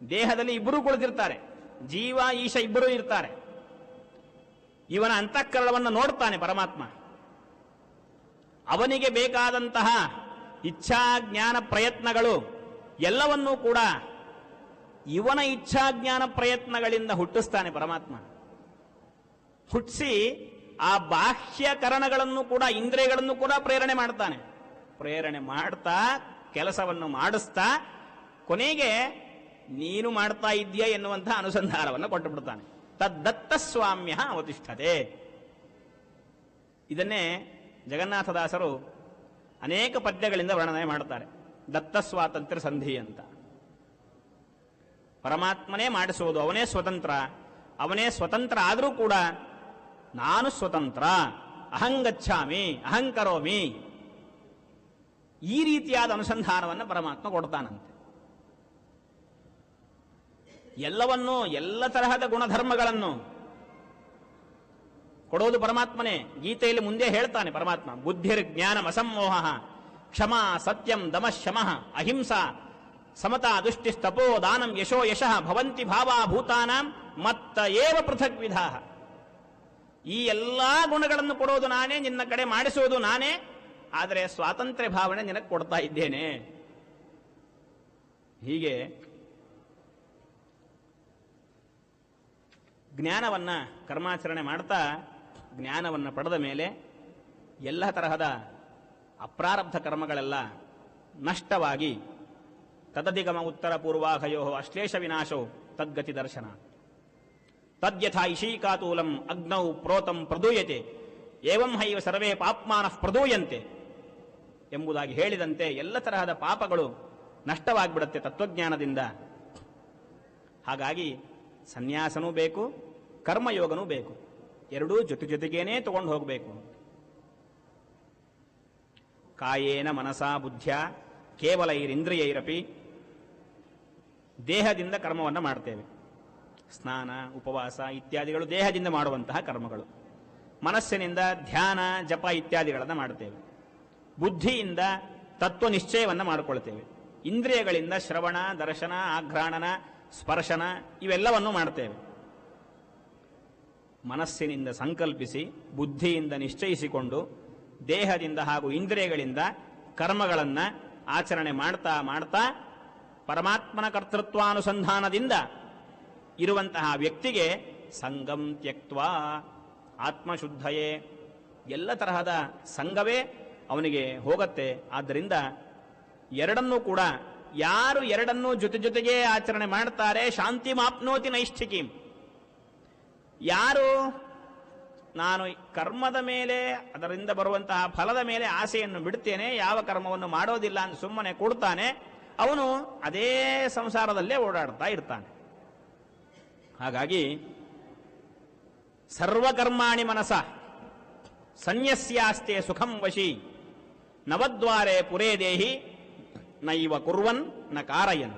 ದೇಹದಲ್ಲಿ ಇಬ್ಬರೂ ಕುಳಿತಿರ್ತಾರೆ, ಜೀವ ಈಶ ಇಬ್ಬರೂ ಇರ್ತಾರೆ. ಇವನ ಅಂತಃಕರಣವನ್ನು ನೋಡ್ತಾನೆ ಪರಮಾತ್ಮ. ಅವನಿಗೆ ಬೇಕಾದಂತಹ ಇಚ್ಛಾ ಜ್ಞಾನ ಪ್ರಯತ್ನಗಳು ಎಲ್ಲವನ್ನೂ ಕೂಡ ಇವನ ಇಚ್ಛಾಜ್ಞಾನ ಪ್ರಯತ್ನಗಳಿಂದ ಹುಟ್ಟಿಸ್ತಾನೆ ಪರಮಾತ್ಮ. ಹುಟ್ಟಿಸಿ ಆ ಬಾಹ್ಯಕರಣಗಳನ್ನು ಕೂಡ, ಇಂದ್ರಿಯಗಳನ್ನು ಕೂಡ ಪ್ರೇರಣೆ ಮಾಡ್ತಾನೆ. ಪ್ರೇರಣೆ ಮಾಡ್ತಾ ಕೆಲಸವನ್ನು ಮಾಡಿಸ್ತಾ ಕೊನೆಗೆ ನೀನು ಮಾಡ್ತಾ ಇದೆಯಾ ಎನ್ನುವಂತಹ ಅನುಸಂಧಾನವನ್ನು ಕೊಟ್ಟು ಬಿಡ್ತಾನೆ. ತದ್ದತ್ತ ಸ್ವಾಮ್ಯ ಅವತಿಷ್ಠತೆ. ಇದನ್ನೇ ಜಗನ್ನಾಥದಾಸರು ಅನೇಕ ಪದ್ಯಗಳಿಂದ ವರ್ಣನೆ ಮಾಡ್ತಾರೆ. ದತ್ತ ಸ್ವಾತಂತ್ರ್ಯ ಸಂಧಿ ಅಂತ. ಪರಮಾತ್ಮನೇ ಮಾಡಿಸೋದು, ಅವನೇ ಸ್ವತಂತ್ರ. ಅವನೇ ಸ್ವತಂತ್ರ ಆದರೂ ಕೂಡ ನಾನು ಸ್ವತಂತ್ರ, ಅಹಂಗಚ್ಛಾಮಿ ಅಹಂಕರೋಮಿ, ಈ ರೀತಿಯಾದ ಅನುಸಂಧಾನವನ್ನು ಪರಮಾತ್ಮ ಕೊಡ್ತಾನಂತೆ. ಎಲ್ಲವನ್ನೂ, ಎಲ್ಲ ತರಹದ ಗುಣಧರ್ಮಗಳನ್ನು ಕೊಡೋದು ಪರಮಾತ್ಮನೇ. ಗೀತೆಯಲ್ಲಿ ಮುಂದೆ ಹೇಳ್ತಾನೆ ಪರಮಾತ್ಮ, ಬುದ್ಧಿರ್ ಜ್ಞಾನಂ ಅಸಮ್ಮೋಹ ಕ್ಷಮಾ ಸತ್ಯಂ ದಮಃಶಮಃ ಅಹಿಂಸಾ ಸಮತಾ ದುಷ್ಟಿಸ್ತಪೋ ದಾನಂ ಯಶೋ ಯಶಃ ಭವಂತಿ ಭಾವಾ ಭೂತಾನಾಂ ಮತ್ತ ಏವ ಪೃಥಕ್ ವಿಧಾಃ. ಈ ಎಲ್ಲಾ ಗುಣಗಳನ್ನು ಕೊಡೋದು ನಾನೇ, ನಿನ್ನ ಕಡೆ ಮಾಡಿಸೋದು ನಾನೇ, ಆದರೆ ಸ್ವಾತಂತ್ರ್ಯ ಭಾವನೆ ನಿನಗೆ ಕೊಡ್ತಾ ಇದ್ದೇನೆ. ಹೀಗೆ ಜ್ಞಾನವನ್ನ ಕರ್ಮಾಚರಣೆ ಮಾಡ್ತಾ ಜ್ಞಾನವನ್ನು ಪಡೆದ ಮೇಲೆ ಎಲ್ಲ ತರಹದ ಅಪ್ರಾರಬ್ಧ ಕರ್ಮಗಳೆಲ್ಲ ನಷ್ಟವಾಗಿ ತದಧಿಗಮ ಉತ್ತರ ಪೂರ್ವಾಹಯೋ ಅಶ್ಲೇಷ ವಿನಾಶೋ ತದ್ಗತಿ ದರ್ಶನ ತದ್ಯಥಾ ಇಶೀಕಾತೂಲಂ ಅಗ್ನೌ ಪ್ರೋತಂ ಪ್ರದೂಯತೆ ಏವಂ ಹೈವ ಸರ್ವೇ ಪಾಪ್ಮಾನಃ ಪ್ರದೂಯಂತೆ ಎಂಬುದಾಗಿ ಹೇಳಿದಂತೆ ಎಲ್ಲ ತರಹದ ಪಾಪಗಳು ನಷ್ಟವಾಗಿಬಿಡುತ್ತೆ ತತ್ವಜ್ಞಾನದಿಂದ. ಹಾಗಾಗಿ ಸನ್ಯಾಸನೂ ಬೇಕು, ಕರ್ಮಯೋಗನೂ ಬೇಕು, ಎರಡೂ ಜೊತೆಗೇನೇ ತಗೊಂಡು ಹೋಗಬೇಕು. ಕಾಯೇನ ಮನಸಾ ಬುದ್ಧ್ಯ ಕೇವಲೈರಿಂದ್ರಿಯೈರಪಿ. ದೇಹದಿಂದ ಕರ್ಮವನ್ನು ಮಾಡ್ತೇವೆ. ಸ್ನಾನ, ಉಪವಾಸ ಇತ್ಯಾದಿಗಳು ದೇಹದಿಂದ ಮಾಡುವಂತಹ ಕರ್ಮಗಳು. ಮನಸ್ಸಿನಿಂದ ಧ್ಯಾನ, ಜಪ ಇತ್ಯಾದಿಗಳನ್ನು ಮಾಡ್ತೇವೆ. ಬುದ್ಧಿಯಿಂದ ತತ್ವ ನಿಶ್ಚಯವನ್ನು ಮಾಡಿಕೊಳ್ತೇವೆ. ಇಂದ್ರಿಯಗಳಿಂದ ಶ್ರವಣ, ದರ್ಶನ, ಆಘ್ರಾಣನ, ಸ್ಪರ್ಶನ ಇವೆಲ್ಲವನ್ನು ಮಾಡ್ತೇವೆ. ಮನಸ್ಸಿನಿಂದ ಸಂಕಲ್ಪಿಸಿ, ಬುದ್ಧಿಯಿಂದ ನಿಶ್ಚಯಿಸಿಕೊಂಡು, ದೇಹದಿಂದ ಹಾಗೂ ಇಂದ್ರಿಯಗಳಿಂದ ಕರ್ಮಗಳನ್ನು ಆಚರಣೆ ಮಾಡ್ತಾ ಮಾಡ್ತಾ ಪರಮಾತ್ಮನ ಕರ್ತೃತ್ವಾನುಸಂಧಾನದಿಂದ ಇರುವಂತಹ ವ್ಯಕ್ತಿಗೆ ಸಂಗಂ ತ್ಯಕ್ತ್ವಾ ಆತ್ಮಶುದ್ಧಯೇ, ಎಲ್ಲ ತರಹದ ಸಂಘವೇ ಅವನಿಗೆ ಹೋಗತ್ತೆ. ಆದ್ದರಿಂದ ಎರಡನ್ನೂ ಕೂಡ, ಯಾರು ಎರಡನ್ನೂ ಜೊತೆಗೆ ಆಚರಣೆ ಮಾಡ್ತಾರೆ, ಶಾಂತಿ ಮಾಪ್ನೋತಿ ನೈಷ್ಠಿಕೀಂ. ಯಾರು ನಾನು ಕರ್ಮದ ಮೇಲೆ, ಅದರಿಂದ ಬರುವಂತಹ ಫಲದ ಮೇಲೆ ಆಸೆಯನ್ನು ಬಿಡ್ತೇನೆ, ಯಾವ ಕರ್ಮವನ್ನು ಮಾಡೋದಿಲ್ಲ ಅಂತ ಸುಮ್ಮನೆ ಕೊಡ್ತಾನೆ, ಅವನು ಅದೇ ಸಂಸಾರದಲ್ಲೇ ಓಡಾಡ್ತಾ ಇರ್ತಾನೆ. ಹಾಗಾಗಿ ಸರ್ವಕರ್ಮಾಣಿ ಮನಸ ಸನ್ಯಸ್ಯಾಸ್ತೆ ಸುಖಂ ವಶಿ ನವದ್ವಾರೆ ಪುರೇ ದೇಹಿ ನೈವ ಕುರ್ವನ್ ನ ಕಾರಯನ್.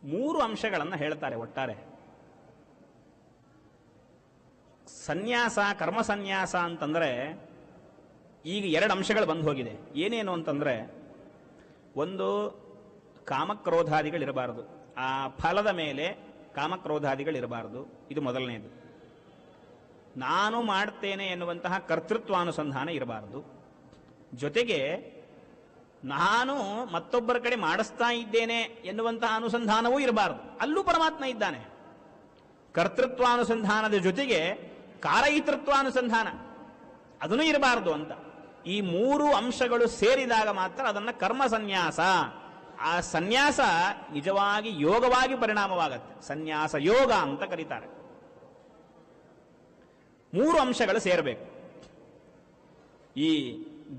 4 ನೇ 3 ಅಂಶಗಳನ್ನು ಹೇಳ್ತಾರೆ ಒಟ್ಟಾರೆ. ಸನ್ಯಾಸ, ಕರ್ಮ ಸನ್ಯಾಸ ಅಂತಂದ್ರೆ ಈಗ 2 ಅಂಶಗಳು ಬಂದು ಹೋಗಿದೆ. ಏನೇನು ಅಂತಂದ್ರೆ, ಒಂದು ಕಾಮಕ್ರೋಧಾದಿಗಳಿರಬಾರದು, ಆ ಫಲದ ಮೇಲೆ ಕಾಮಕ್ರೋಧಾದಿಗಳಿರಬಾರದು, ಇದು ಮೊದಲನೇದು. ನಾನು ಮಾಡ್ತೇನೆ ಎನ್ನುವಂತಹ ಕರ್ತೃತ್ವಾನುಸಂಧಾನ ಇರಬಾರದು. ಜೊತೆಗೆ ನಾನು ಮತ್ತೊಬ್ಬರ ಕಡೆ ಮಾಡಿಸ್ತಾ ಇದ್ದೇನೆ ಎನ್ನುವಂತಹ ಅನುಸಂಧಾನವೂ ಇರಬಾರದು. ಅಲ್ಲೂ ಪರಮಾತ್ಮ ಇದ್ದಾನೆ. ಕರ್ತೃತ್ವಾನುಸಂಧಾನದ ಜೊತೆಗೆ ಕಾರಯಿತೃತ್ವಾನುಸಂಧಾನ ಅದನ್ನೂ ಇರಬಾರದು ಅಂತ. ಈ 3 ಅಂಶಗಳು ಸೇರಿದಾಗ ಮಾತ್ರ ಅದನ್ನು ಕರ್ಮ ಸನ್ಯಾಸ, ಆ ಸನ್ಯಾಸ ನಿಜವಾಗಿ ಯೋಗವಾಗಿ ಪರಿಣಾಮವಾಗತ್ತೆ. ಸನ್ಯಾಸ ಯೋಗ ಅಂತ ಕರೀತಾರೆ. 3 ಅಂಶಗಳು ಸೇರಬೇಕು. ಈ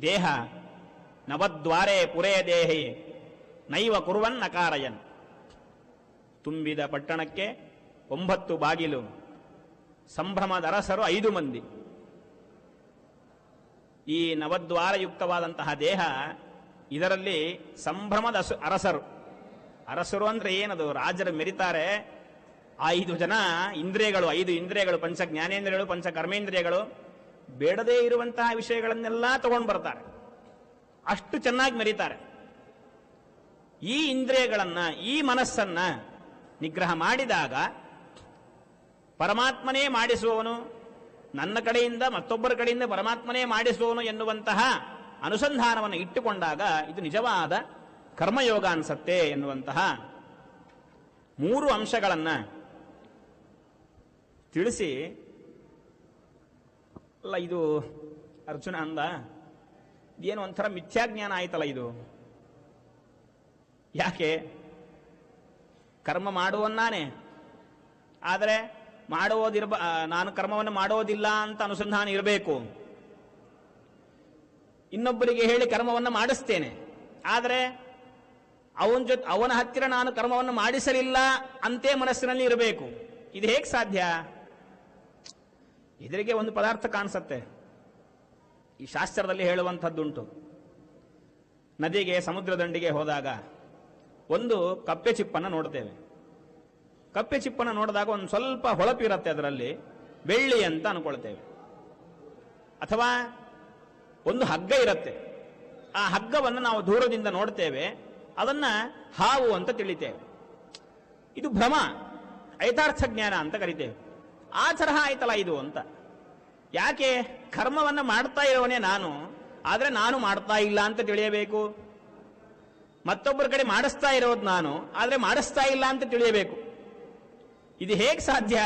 ದೇಹ ನವದ್ವಾರೇ ಪುರೇ ದೇಹಿ ನೈವ ಕುರುವನ್ ನಕಾರಯನ್. ತುಂಬಿದ ಪಟ್ಟಣಕ್ಕೆ 9 ಬಾಗಿಲು, ಸಂಭ್ರಮದ ಅರಸರು 5 ಮಂದಿ. ಈ ನವದ್ವಾರಯುಕ್ತವಾದಂತಹ ದೇಹ, ಇದರಲ್ಲಿ ಸಂಭ್ರಮದ ಅರಸರು ಅಂದ್ರೆ ಏನದು? ರಾಜರು ಮೆರಿತಾರೆ. 5 ಜನ ಇಂದ್ರಿಯಗಳು, 5 ಇಂದ್ರಿಯಗಳು, ಪಂಚ ಜ್ಞಾನೇಂದ್ರಿಯಗಳು, ಪಂಚ ಕರ್ಮೇಂದ್ರಿಯಗಳು, ಬೇಡದೇ ಇರುವಂತಹ ವಿಷಯಗಳನ್ನೆಲ್ಲ ತಗೊಂಡು ಬರ್ತಾರೆ. ಅಷ್ಟು ಚೆನ್ನಾಗಿ ಮೆರೀತಾರೆ. ಈ ಇಂದ್ರಿಯಗಳನ್ನ, ಈ ಮನಸ್ಸನ್ನ ನಿಗ್ರಹ ಮಾಡಿದಾಗ ಪರಮಾತ್ಮನೇ ಮಾಡಿಸುವವನು, ನನ್ನ ಕಡೆಯಿಂದ ಮತ್ತೊಬ್ಬರ ಕಡೆಯಿಂದ ಪರಮಾತ್ಮನೇ ಮಾಡಿಸುವವನು ಎನ್ನುವಂತಹ ಅನುಸಂಧಾನವನ್ನು ಇಟ್ಟುಕೊಂಡಾಗ ಇದು ನಿಜವಾದ ಕರ್ಮಯೋಗ ಅನ್ಸತ್ತೆ ಎನ್ನುವಂತಹ 3 ಅಂಶಗಳನ್ನ ತಿಳಿಸಿ, ಅಲ್ಲ ಇದು ಅರ್ಜುನ ಅಂದ, ಏನು ಒಂಥರ ಮಿಥ್ಯಾಜ್ಞಾನ ಆಯ್ತಲ್ಲ ಇದು. ಯಾಕೆ? ಕರ್ಮ ಮಾಡುವನ್ನಾನೆ, ಆದರೆ ನಾನು ಕರ್ಮವನ್ನು ಮಾಡೋದಿಲ್ಲ ಅಂತ ಅನುಸಂಧಾನ ಇರಬೇಕು. ಇನ್ನೊಬ್ಬರಿಗೆ ಹೇಳಿ ಕರ್ಮವನ್ನು ಮಾಡಿಸ್ತೇನೆ, ಆದರೆ ಅವನ ಹತ್ತಿರ ನಾನು ಕರ್ಮವನ್ನು ಮಾಡಿಸಲಿಲ್ಲ ಅಂತೇ ಮನಸ್ಸಿನಲ್ಲಿ ಇರಬೇಕು. ಇದು ಹೇಗೆ ಸಾಧ್ಯ? ಇದರಿಗೆ ಒಂದು ಪದಾರ್ಥ ಕಾಣಿಸುತ್ತೆ. ಈ ಶಾಸ್ತ್ರದಲ್ಲಿ ಹೇಳುವಂಥದ್ದುಂಟು. ನದಿಗೆ, ಸಮುದ್ರ ದಂಡಿಗೆ ಹೋದಾಗ ಒಂದು ಕಪ್ಪೆ ಚಿಪ್ಪನ್ನು ನೋಡ್ತೇವೆ. ಕಪ್ಪೆ ಚಿಪ್ಪನ್ನು ನೋಡಿದಾಗ ಒಂದು ಸ್ವಲ್ಪ ಹೊಳಪಿರುತ್ತೆ, ಅದರಲ್ಲಿ ಬೆಳ್ಳಿ ಅಂತ ಅನ್ಕೊಳ್ತೇವೆ. ಅಥವಾ ಒಂದು ಹಗ್ಗ ಇರುತ್ತೆ, ಆ ಹಗ್ಗವನ್ನು ನಾವು ದೂರದಿಂದ ನೋಡ್ತೇವೆ, ಅದನ್ನ ಹಾವು ಅಂತ ತಿಳಿತೇವೆ. ಇದು ಭ್ರಮ, ಐತಾರ್ಥ ಜ್ಞಾನ ಅಂತ ಕರಿತೇವೆ. ಆ ತರಹ ಆಯ್ತಲ್ಲ ಇದು ಅಂತ. ಯಾಕೆ? ಕರ್ಮವನ್ನು ಮಾಡ್ತಾ ಇರೋವನೇ ನಾನು, ಆದ್ರೆ ನಾನು ಮಾಡ್ತಾ ಇಲ್ಲ ಅಂತ ತಿಳಿಯಬೇಕು. ಮತ್ತೊಬ್ಬರ ಕಡೆ ಮಾಡಿಸ್ತಾ ಇರೋದು ನಾನು, ಆದ್ರೆ ಮಾಡಿಸ್ತಾ ಇಲ್ಲ ಅಂತ ತಿಳಿಯಬೇಕು. ಇದು ಹೇಗೆ ಸಾಧ್ಯ?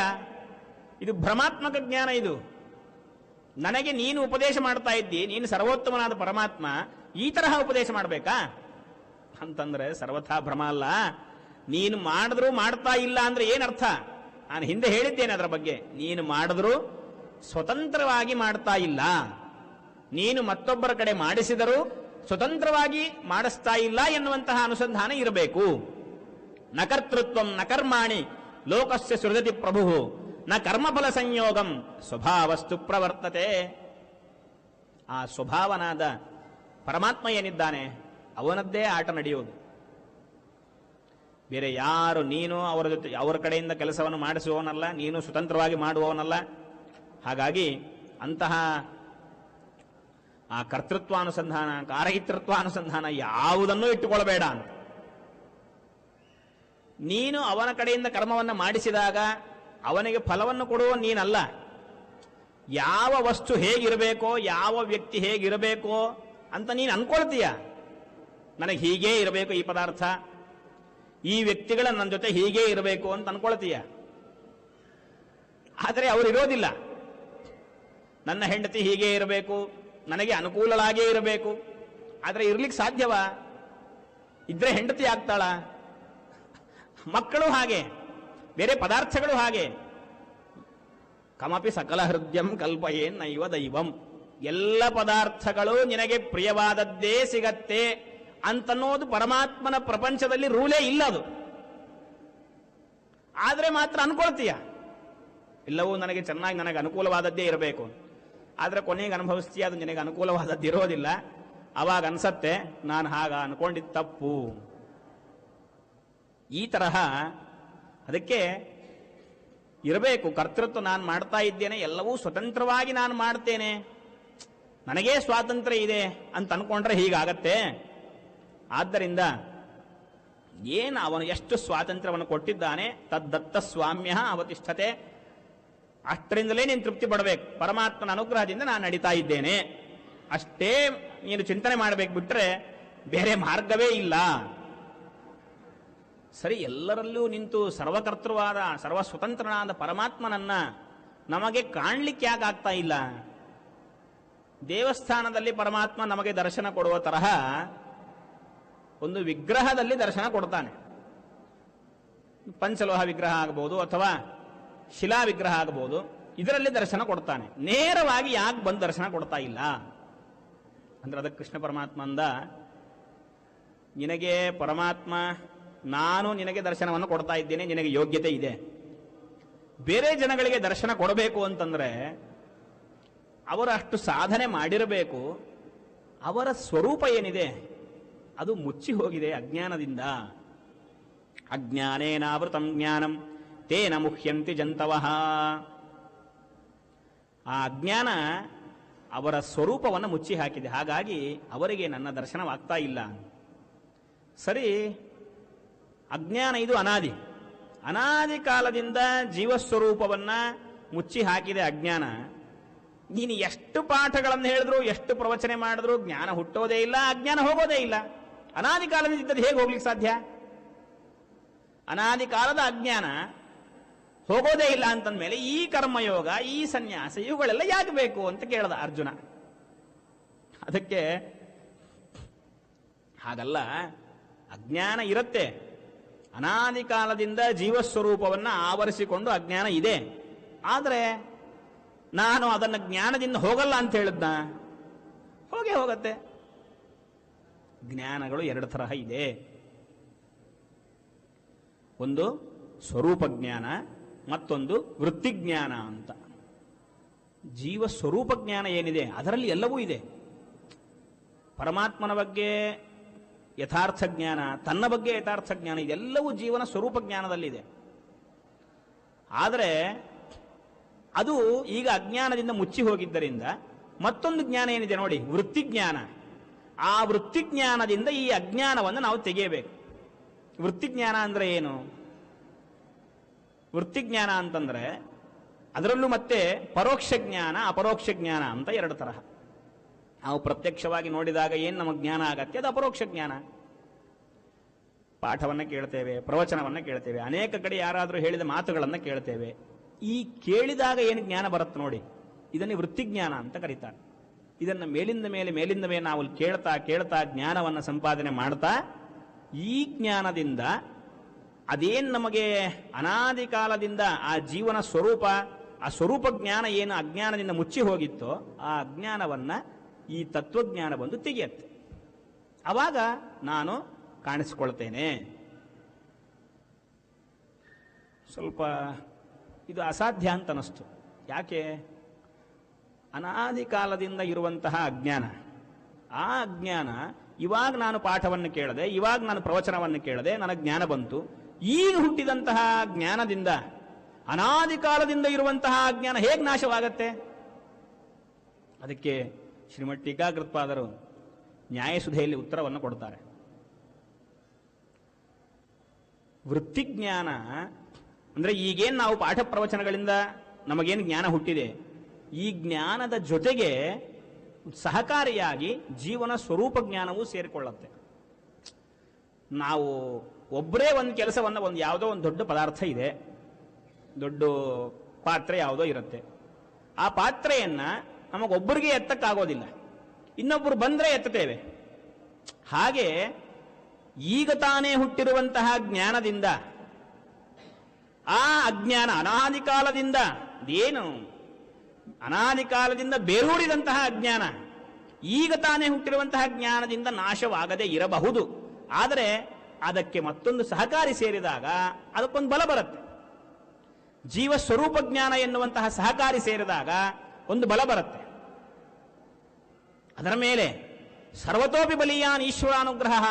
ಇದು ಭ್ರಮಾತ್ಮಕ ಜ್ಞಾನ. ಇದು ನನಗೆ ನೀನು ಉಪದೇಶ ಮಾಡ್ತಾ ಇದ್ದಿ, ನೀನು ಸರ್ವೋತ್ತಮನಾದ ಪರಮಾತ್ಮ, ಈ ತರಹ ಉಪದೇಶ ಮಾಡಬೇಕಾ ಅಂತಂದ್ರೆ ಸರ್ವಥಾ ಭ್ರಮ ಅಲ್ಲ. ನೀನು ಮಾಡಿದ್ರು ಮಾಡ್ತಾ ಇಲ್ಲ ಅಂದ್ರೆ ಏನರ್ಥ? ನಾನು ಹಿಂದೆ ಹೇಳಿದ್ದೇನೆ ಅದರ ಬಗ್ಗೆ. ನೀನು ಮಾಡಿದ್ರು ಸ್ವತಂತ್ರವಾಗಿ ಮಾಡ್ತಾ ಇಲ್ಲ, ನೀನು ಮತ್ತೊಬ್ಬರ ಕಡೆ ಮಾಡಿಸಿದರೂ ಸ್ವತಂತ್ರವಾಗಿ ಮಾಡಿಸ್ತಾ ಇಲ್ಲ ಎನ್ನುವಂತಹ ಅನುಸಂಧಾನ ಇರಬೇಕು. ನ ಕರ್ತೃತ್ವಂ ನ ಕರ್ಮಾಣಿ ಲೋಕಸ್ಯ ಸೃಜತಿ ಪ್ರಭು ನ ಕರ್ಮಫಲ ಸಂಯೋಗಂ ಸ್ವಭಾವಸ್ತು ಪ್ರವರ್ತತೆ. ಆ ಸ್ವಭಾವನಾದ ಪರಮಾತ್ಮ ಏನಿದ್ದಾನೆ ಅವನದ್ದೇ ಆಟ ನಡೆಯುವುದು. ಬೇರೆ ಯಾರು, ನೀನು ಅವರ ಜೊತೆ ಅವರ ಕಡೆಯಿಂದ ಕೆಲಸವನ್ನು ಮಾಡಿಸುವವನಲ್ಲ, ನೀನು ಸ್ವತಂತ್ರವಾಗಿ ಮಾಡುವವನಲ್ಲ. ಹಾಗಾಗಿ ಅಂತಹ ಆ ಕರ್ತೃತ್ವಾನುಸಂಧಾನ, ಕಾರಯಿತೃತ್ವಾನುಸಂಧಾನ ಯಾವುದನ್ನೂ ಇಟ್ಟುಕೊಳ್ಳಬೇಡ ಅಂತ. ನೀನು ಅವನ ಕಡೆಯಿಂದ ಕರ್ಮವನ್ನು ಮಾಡಿಸಿದಾಗ ಅವನಿಗೆ ಫಲವನ್ನು ಕೊಡುವ ನೀನಲ್ಲ. ಯಾವ ವಸ್ತು ಹೇಗಿರಬೇಕೋ, ಯಾವ ವ್ಯಕ್ತಿ ಹೇಗಿರಬೇಕೋ ಅಂತ ನೀನು ಅನ್ಕೊಳ್ತೀಯ. ನನಗೆ ಹೀಗೇ ಇರಬೇಕು ಈ ಪದಾರ್ಥ, ಈ ವ್ಯಕ್ತಿಗಳ ನನ್ನ ಜೊತೆ ಹೀಗೇ ಇರಬೇಕು ಅಂತ ಅನ್ಕೊಳ್ತೀಯ. ಆದರೆ ಅವರಿರೋದಿಲ್ಲ. ನನ್ನ ಹೆಂಡತಿ ಹೀಗೇ ಇರಬೇಕು, ನನಗೆ ಅನುಕೂಲವಾಗೇ ಇರಬೇಕು. ಆದರೆ ಇರ್ಲಿಕ್ಕೆ ಸಾಧ್ಯವಾ? ಇದ್ರೆ ಹೆಂಡತಿ ಆಗ್ತಾಳ? ಮಕ್ಕಳು ಹಾಗೆ, ಬೇರೆ ಪದಾರ್ಥಗಳು ಹಾಗೆ. ಕಮಪಿ ಸಕಲ ಹೃದಯಂ ಕಲ್ಪಯೇನ್ ನೈವ ದೈವಂ. ಎಲ್ಲ ಪದಾರ್ಥಗಳು ನಿನಗೆ ಪ್ರಿಯವಾದದ್ದೇ ಸಿಗತ್ತೆ ಅಂತನ್ನೋದು ಪರಮಾತ್ಮನ ಪ್ರಪಂಚದಲ್ಲಿ ರೂಲೇ ಇಲ್ಲ. ಅದು ಆದ್ರೆ ಮಾತ್ರ ಅನ್ಕೊಳ್ತೀಯ, ಎಲ್ಲವೂ ನನಗೆ ಚೆನ್ನಾಗಿ, ನನಗೆ ಅನುಕೂಲವಾದದ್ದೇ ಇರಬೇಕು. ಆದ್ರೆ ಕೊನೆಗೆ ಅನುಭವಿಸ್ತೀಯ, ಅದು ನಿನಗೆ ಅನುಕೂಲವಾದದ್ದು ಇರೋದಿಲ್ಲ. ಅವಾಗ ಅನ್ಸತ್ತೆ ನಾನು ಹಾಗ ಅನ್ಕೊಂಡಿದ್ದು ತಪ್ಪು. ಈ ತರಹ ಅದಕ್ಕೆ ಇರಬೇಕು. ಕರ್ತೃತ್ವ ನಾನು ಮಾಡ್ತಾ ಇದ್ದೇನೆ, ಎಲ್ಲವೂ ಸ್ವತಂತ್ರವಾಗಿ ನಾನು ಮಾಡ್ತೇನೆ, ನನಗೇ ಸ್ವಾತಂತ್ರ್ಯ ಇದೆ ಅಂತ ಅನ್ಕೊಂಡ್ರೆ ಹೀಗಾಗತ್ತೆ. ಆದ್ದರಿಂದ ಏನು ಅವನು ಎಷ್ಟು ಸ್ವಾತಂತ್ರ್ಯವನ್ನು ಕೊಟ್ಟಿದ್ದಾನೆ, ತದ್ದತ್ತ ಸ್ವಾಮ್ಯ ಅವತಿಷ್ಠತೆ, ಅಷ್ಟರಿಂದಲೇ ನೀನು ತೃಪ್ತಿ ಪಡಬೇಕು. ಪರಮಾತ್ಮನ ಅನುಗ್ರಹದಿಂದ ನಾನು ನಡೀತಾ ಇದ್ದೇನೆ ಅಷ್ಟೇ ನೀನು ಚಿಂತನೆ ಮಾಡಬೇಕು, ಬಿಟ್ರೆ ಬೇರೆ ಮಾರ್ಗವೇ ಇಲ್ಲ. ಸರಿ, ಎಲ್ಲರಲ್ಲೂ ನಿಂತು ಸರ್ವಕರ್ತೃವಾದ ಸರ್ವ ಸ್ವತಂತ್ರನಾದ ಪರಮಾತ್ಮನನ್ನ ನಮಗೆ ಕಾಣ್ಲಿಕ್ಕೆ ಯಾಕೆ ಆಗ್ತಾ ಇಲ್ಲ? ದೇವಸ್ಥಾನದಲ್ಲಿ ಪರಮಾತ್ಮ ನಮಗೆ ದರ್ಶನ ಕೊಡುವ ತರಹ ಒಂದು ವಿಗ್ರಹದಲ್ಲಿ ದರ್ಶನ ಕೊಡ್ತಾನೆ. ಪಂಚಲೋಹ ವಿಗ್ರಹ ಆಗಬಹುದು ಅಥವಾ ಶಿಲಾ ವಿಗ್ರಹ ಆಗಬಹುದು, ಇದರಲ್ಲಿ ದರ್ಶನ ಕೊಡ್ತಾನೆ. ನೇರವಾಗಿ ಯಾಕೆ ಬಂದು ದರ್ಶನ ಕೊಡ್ತಾ ಇಲ್ಲ ಅಂದ್ರೆ ಅದಕ್ಕೆ ಕೃಷ್ಣ ಪರಮಾತ್ಮ ಅಂದ, ನಿನಗೆ ಪರಮಾತ್ಮ ನಾನು ನಿನಗೆ ದರ್ಶನವನ್ನು ಕೊಡ್ತಾ ಇದ್ದೇನೆ, ನಿನಗೆ ಯೋಗ್ಯತೆ ಇದೆ. ಬೇರೆ ಜನಗಳಿಗೆ ದರ್ಶನ ಕೊಡಬೇಕು ಅಂತಂದ್ರೆ ಅವರು ಅಷ್ಟು ಸಾಧನೆ ಮಾಡಿರಬೇಕು. ಅವರ ಸ್ವರೂಪ ಏನಿದೆ ಅದು ಮುಚ್ಚಿ ಹೋಗಿದೆ ಅಜ್ಞಾನದಿಂದ. ಅಜ್ಞಾನೇನಾವೃತಂ ಜ್ಞಾನಂ ತೇನ ಮುಹ್ಯಂತಿ ಜಂತವಃ. ಆ ಅಜ್ಞಾನ ಅವರ ಸ್ವರೂಪವನ್ನು ಮುಚ್ಚಿ ಹಾಕಿದೆ. ಹಾಗಾಗಿ ಅವರಿಗೆ ನನ್ನ ದರ್ಶನವಾಗ್ತಾ ಇಲ್ಲ. ಸರಿ, ಅಜ್ಞಾನ ಇದು ಅನಾದಿ. ಅನಾದಿ ಕಾಲದಿಂದ ಜೀವಸ್ವರೂಪವನ್ನ ಮುಚ್ಚಿ ಹಾಕಿದೆ ಅಜ್ಞಾನ. ನೀನು ಎಷ್ಟು ಪಾಠಗಳನ್ನು ಹೇಳಿದ್ರು, ಎಷ್ಟು ಪ್ರವಚನೆ ಮಾಡಿದ್ರು ಜ್ಞಾನ ಹುಟ್ಟೋದೇ ಇಲ್ಲ, ಅಜ್ಞಾನ ಹೋಗೋದೇ ಇಲ್ಲ. ಅನಾದಿ ಕಾಲದಿಂದ ಇದ್ದದ್ದು ಹೇಗೆ ಹೋಗ್ಲಿಕ್ಕೆ ಸಾಧ್ಯ? ಅನಾದಿ ಕಾಲದ ಅಜ್ಞಾನ ಹೋಗೋದೇ ಇಲ್ಲ ಅಂತಂದ್ಮೇಲೆ ಈ ಕರ್ಮಯೋಗ, ಈ ಸನ್ಯಾಸ, ಇವುಗಳೆಲ್ಲ ಯಾಕೆ ಬೇಕು ಅಂತ ಕೇಳದ ಅರ್ಜುನ. ಅದಕ್ಕೆ ಹಾಗಲ್ಲ, ಅಜ್ಞಾನ ಇರುತ್ತೆ. ಅನಾದಿ ಕಾಲದಿಂದ ಜೀವಸ್ವರೂಪವನ್ನು ಆವರಿಸಿಕೊಂಡು ಅಜ್ಞಾನ ಇದೆ. ಆದರೆ ನಾನು ಅದನ್ನು ಜ್ಞಾನದಿಂದ ಹೋಗಲ್ಲ ಅಂತ ಹೇಳಿದ್ನ? ಹೋಗೇ ಹೋಗತ್ತೆ. ಜ್ಞಾನಗಳು ಎರಡು ತರಹ ಇದೆ. ಒಂದು ಸ್ವರೂಪ ಜ್ಞಾನ, ಮತ್ತೊಂದು ವೃತ್ತಿಜ್ಞಾನ ಅಂತ. ಜೀವ ಸ್ವರೂಪ ಜ್ಞಾನ ಏನಿದೆ ಅದರಲ್ಲಿ ಎಲ್ಲವೂ ಇದೆ. ಪರಮಾತ್ಮನ ಬಗ್ಗೆ ಯಥಾರ್ಥ ಜ್ಞಾನ, ತನ್ನ ಬಗ್ಗೆ ಯಥಾರ್ಥ ಜ್ಞಾನ, ಇದೆಲ್ಲವೂ ಜೀವನ ಸ್ವರೂಪ ಜ್ಞಾನದಲ್ಲಿದೆ. ಆದರೆ ಅದು ಈಗ ಅಜ್ಞಾನದಿಂದ ಮುಚ್ಚಿ ಹೋಗಿದ್ದರಿಂದ ಮತ್ತೊಂದು ಜ್ಞಾನ ಏನಿದೆ ನೋಡಿ, ವೃತ್ತಿಜ್ಞಾನ. ಆ ವೃತ್ತಿಜ್ಞಾನದಿಂದ ಈ ಅಜ್ಞಾನವನ್ನು ನಾವು ತೆಗೆಯಬೇಕು. ವೃತ್ತಿಜ್ಞಾನ ಅಂದ್ರೆ ಏನು? ವೃತ್ತಿಜ್ಞಾನ ಅಂತಂದ್ರೆ ಅದರಲ್ಲೂ ಮತ್ತೆ ಪರೋಕ್ಷ ಜ್ಞಾನ, ಅಪರೋಕ್ಷ ಜ್ಞಾನ ಅಂತ ಎರಡು ತರಹ. ನಾವು ಪ್ರತ್ಯಕ್ಷವಾಗಿ ನೋಡಿದಾಗ ಏನು ನಮಗೆ ಜ್ಞಾನ ಆಗತ್ತೆ, ಅದು ಅಪರೋಕ್ಷ ಜ್ಞಾನ. ಪಾಠವನ್ನು ಕೇಳ್ತೇವೆ, ಪ್ರವಚನವನ್ನು ಕೇಳ್ತೇವೆ, ಅನೇಕ ಕಡೆ ಯಾರಾದರೂ ಹೇಳಿದ ಮಾತುಗಳನ್ನು ಕೇಳ್ತೇವೆ. ಈ ಕೇಳಿದಾಗ ಏನು ಜ್ಞಾನ ಬರುತ್ತೆ ನೋಡಿ, ಇದನ್ನೇ ವೃತ್ತಿಜ್ಞಾನ ಅಂತ ಕರೀತಾರೆ. ಇದನ್ನು ಮೇಲಿಂದ ಮೇಲೆ ನಾವು ಕೇಳ್ತಾ ಕೇಳ್ತಾ ಜ್ಞಾನವನ್ನು ಸಂಪಾದನೆ ಮಾಡ್ತಾ, ಈ ಜ್ಞಾನದಿಂದ ಅದೇನು ನಮಗೆ ಅನಾದಿ ಕಾಲದಿಂದ ಆ ಜೀವನ ಸ್ವರೂಪ, ಆ ಸ್ವರೂಪ ಜ್ಞಾನ ಏನು ಅಜ್ಞಾನದಿಂದ ಮುಚ್ಚಿ ಹೋಗಿತ್ತೋ ಆ ಅಜ್ಞಾನವನ್ನ ಈ ತತ್ವಜ್ಞಾನ ಬಂದು ತೆಗೆಯತ್ತೆ. ಆವಾಗ ನಾನು ಕಾಣಿಸಿಕೊಳ್ತೇನೆ. ಸ್ವಲ್ಪ ಇದು ಅಸಾಧ್ಯ ಅಂತ ಅನಿಸ್ತು. ಯಾಕೆ? ಅನಾದಿ ಕಾಲದಿಂದ ಇರುವಂತಹ ಅಜ್ಞಾನ, ಆ ಅಜ್ಞಾನ ಇವಾಗ ನಾನು ಪಾಠವನ್ನು ಕೇಳದೆ, ಇವಾಗ ನಾನು ಪ್ರವಚನವನ್ನು ಕೇಳದೆ ನನಗೆ ಜ್ಞಾನ ಬಂತು. ಈಗ ಹುಟ್ಟಿದಂತಹ ಜ್ಞಾನದಿಂದ, ಅನಾದಿ ಕಾಲದಿಂದ ಇರುವಂತಹ ಅಜ್ಞಾನ ಹೇಗೆ ನಾಶವಾಗತ್ತೆ? ಅದಕ್ಕೆ ಶ್ರೀಮಠ್ ಟೀಕಾಕೃತ್ಪಾದರು ನ್ಯಾಯಸುಧೆಯಲ್ಲಿ ಉತ್ತರವನ್ನು ಕೊಡ್ತಾರೆ. ವೃತ್ತಿಜ್ಞಾನ ಅಂದ್ರೆ ಈಗೇನು ನಾವು ಪಾಠ ಪ್ರವಚನಗಳಿಂದ ನಮಗೇನು ಜ್ಞಾನ ಹುಟ್ಟಿದೆ, ಈ ಜ್ಞಾನದ ಜೊತೆಗೆ ಸಹಕಾರಿಯಾಗಿ ಜೀವನ ಸ್ವರೂಪ ಜ್ಞಾನವೂ ಸೇರಿಕೊಳ್ಳುತ್ತೆ. ನಾವು ಒಬ್ಬರೇ ಒಂದು ಕೆಲಸವನ್ನು, ಒಂದು ಯಾವುದೋ ಒಂದು ದೊಡ್ಡ ಪದಾರ್ಥ ಇದೆ, ದೊಡ್ಡ ಪಾತ್ರೆ ಯಾವುದೋ ಇರುತ್ತೆ. ಆ ಪಾತ್ರೆಯನ್ನ ನಮಗೊಬ್ಬರಿಗೆ ಎತ್ತಕ್ಕಾಗೋದಿಲ್ಲ, ಇನ್ನೊಬ್ಬರು ಬಂದ್ರೆ ಎತ್ತುತ್ತೇವೆ. ಹಾಗೆ ಈಗ ತಾನೇ ಹುಟ್ಟಿರುವಂತಹ ಜ್ಞಾನದಿಂದ ಆ ಅಜ್ಞಾನ ಅನಾದಿ ಕಾಲದಿಂದ ಏನು ಅನಾದಿ ಕಾಲದಿಂದ ಬೇರೂರಿದಂತಹ ಅಜ್ಞಾನ ಈಗ ತಾನೇ ಹುಟ್ಟಿರುವಂತಹ ಜ್ಞಾನದಿಂದ ನಾಶವಾಗದೇ ಇರಬಹುದು. ಆದರೆ ಅದಕ್ಕೆ ಮತ್ತೊಂದು ಸಹಕಾರಿ ಸೇರಿದಾಗ ಅದಕ್ಕೊಂದು ಬಲ ಬರುತ್ತೆ. ಜೀವ ಸ್ವರೂಪ ಜ್ಞಾನ ಎನ್ನುವಂತಹ ಸಹಕಾರಿ ಸೇರಿದಾಗ ಒಂದು ಬಲ ಬರುತ್ತೆ. ಅದರ ಮೇಲೆ ಸರ್ವತೋಪಿ ಬಲೀಯಾನ್ ಈಶ್ವರಾನುಗ್ರಹ,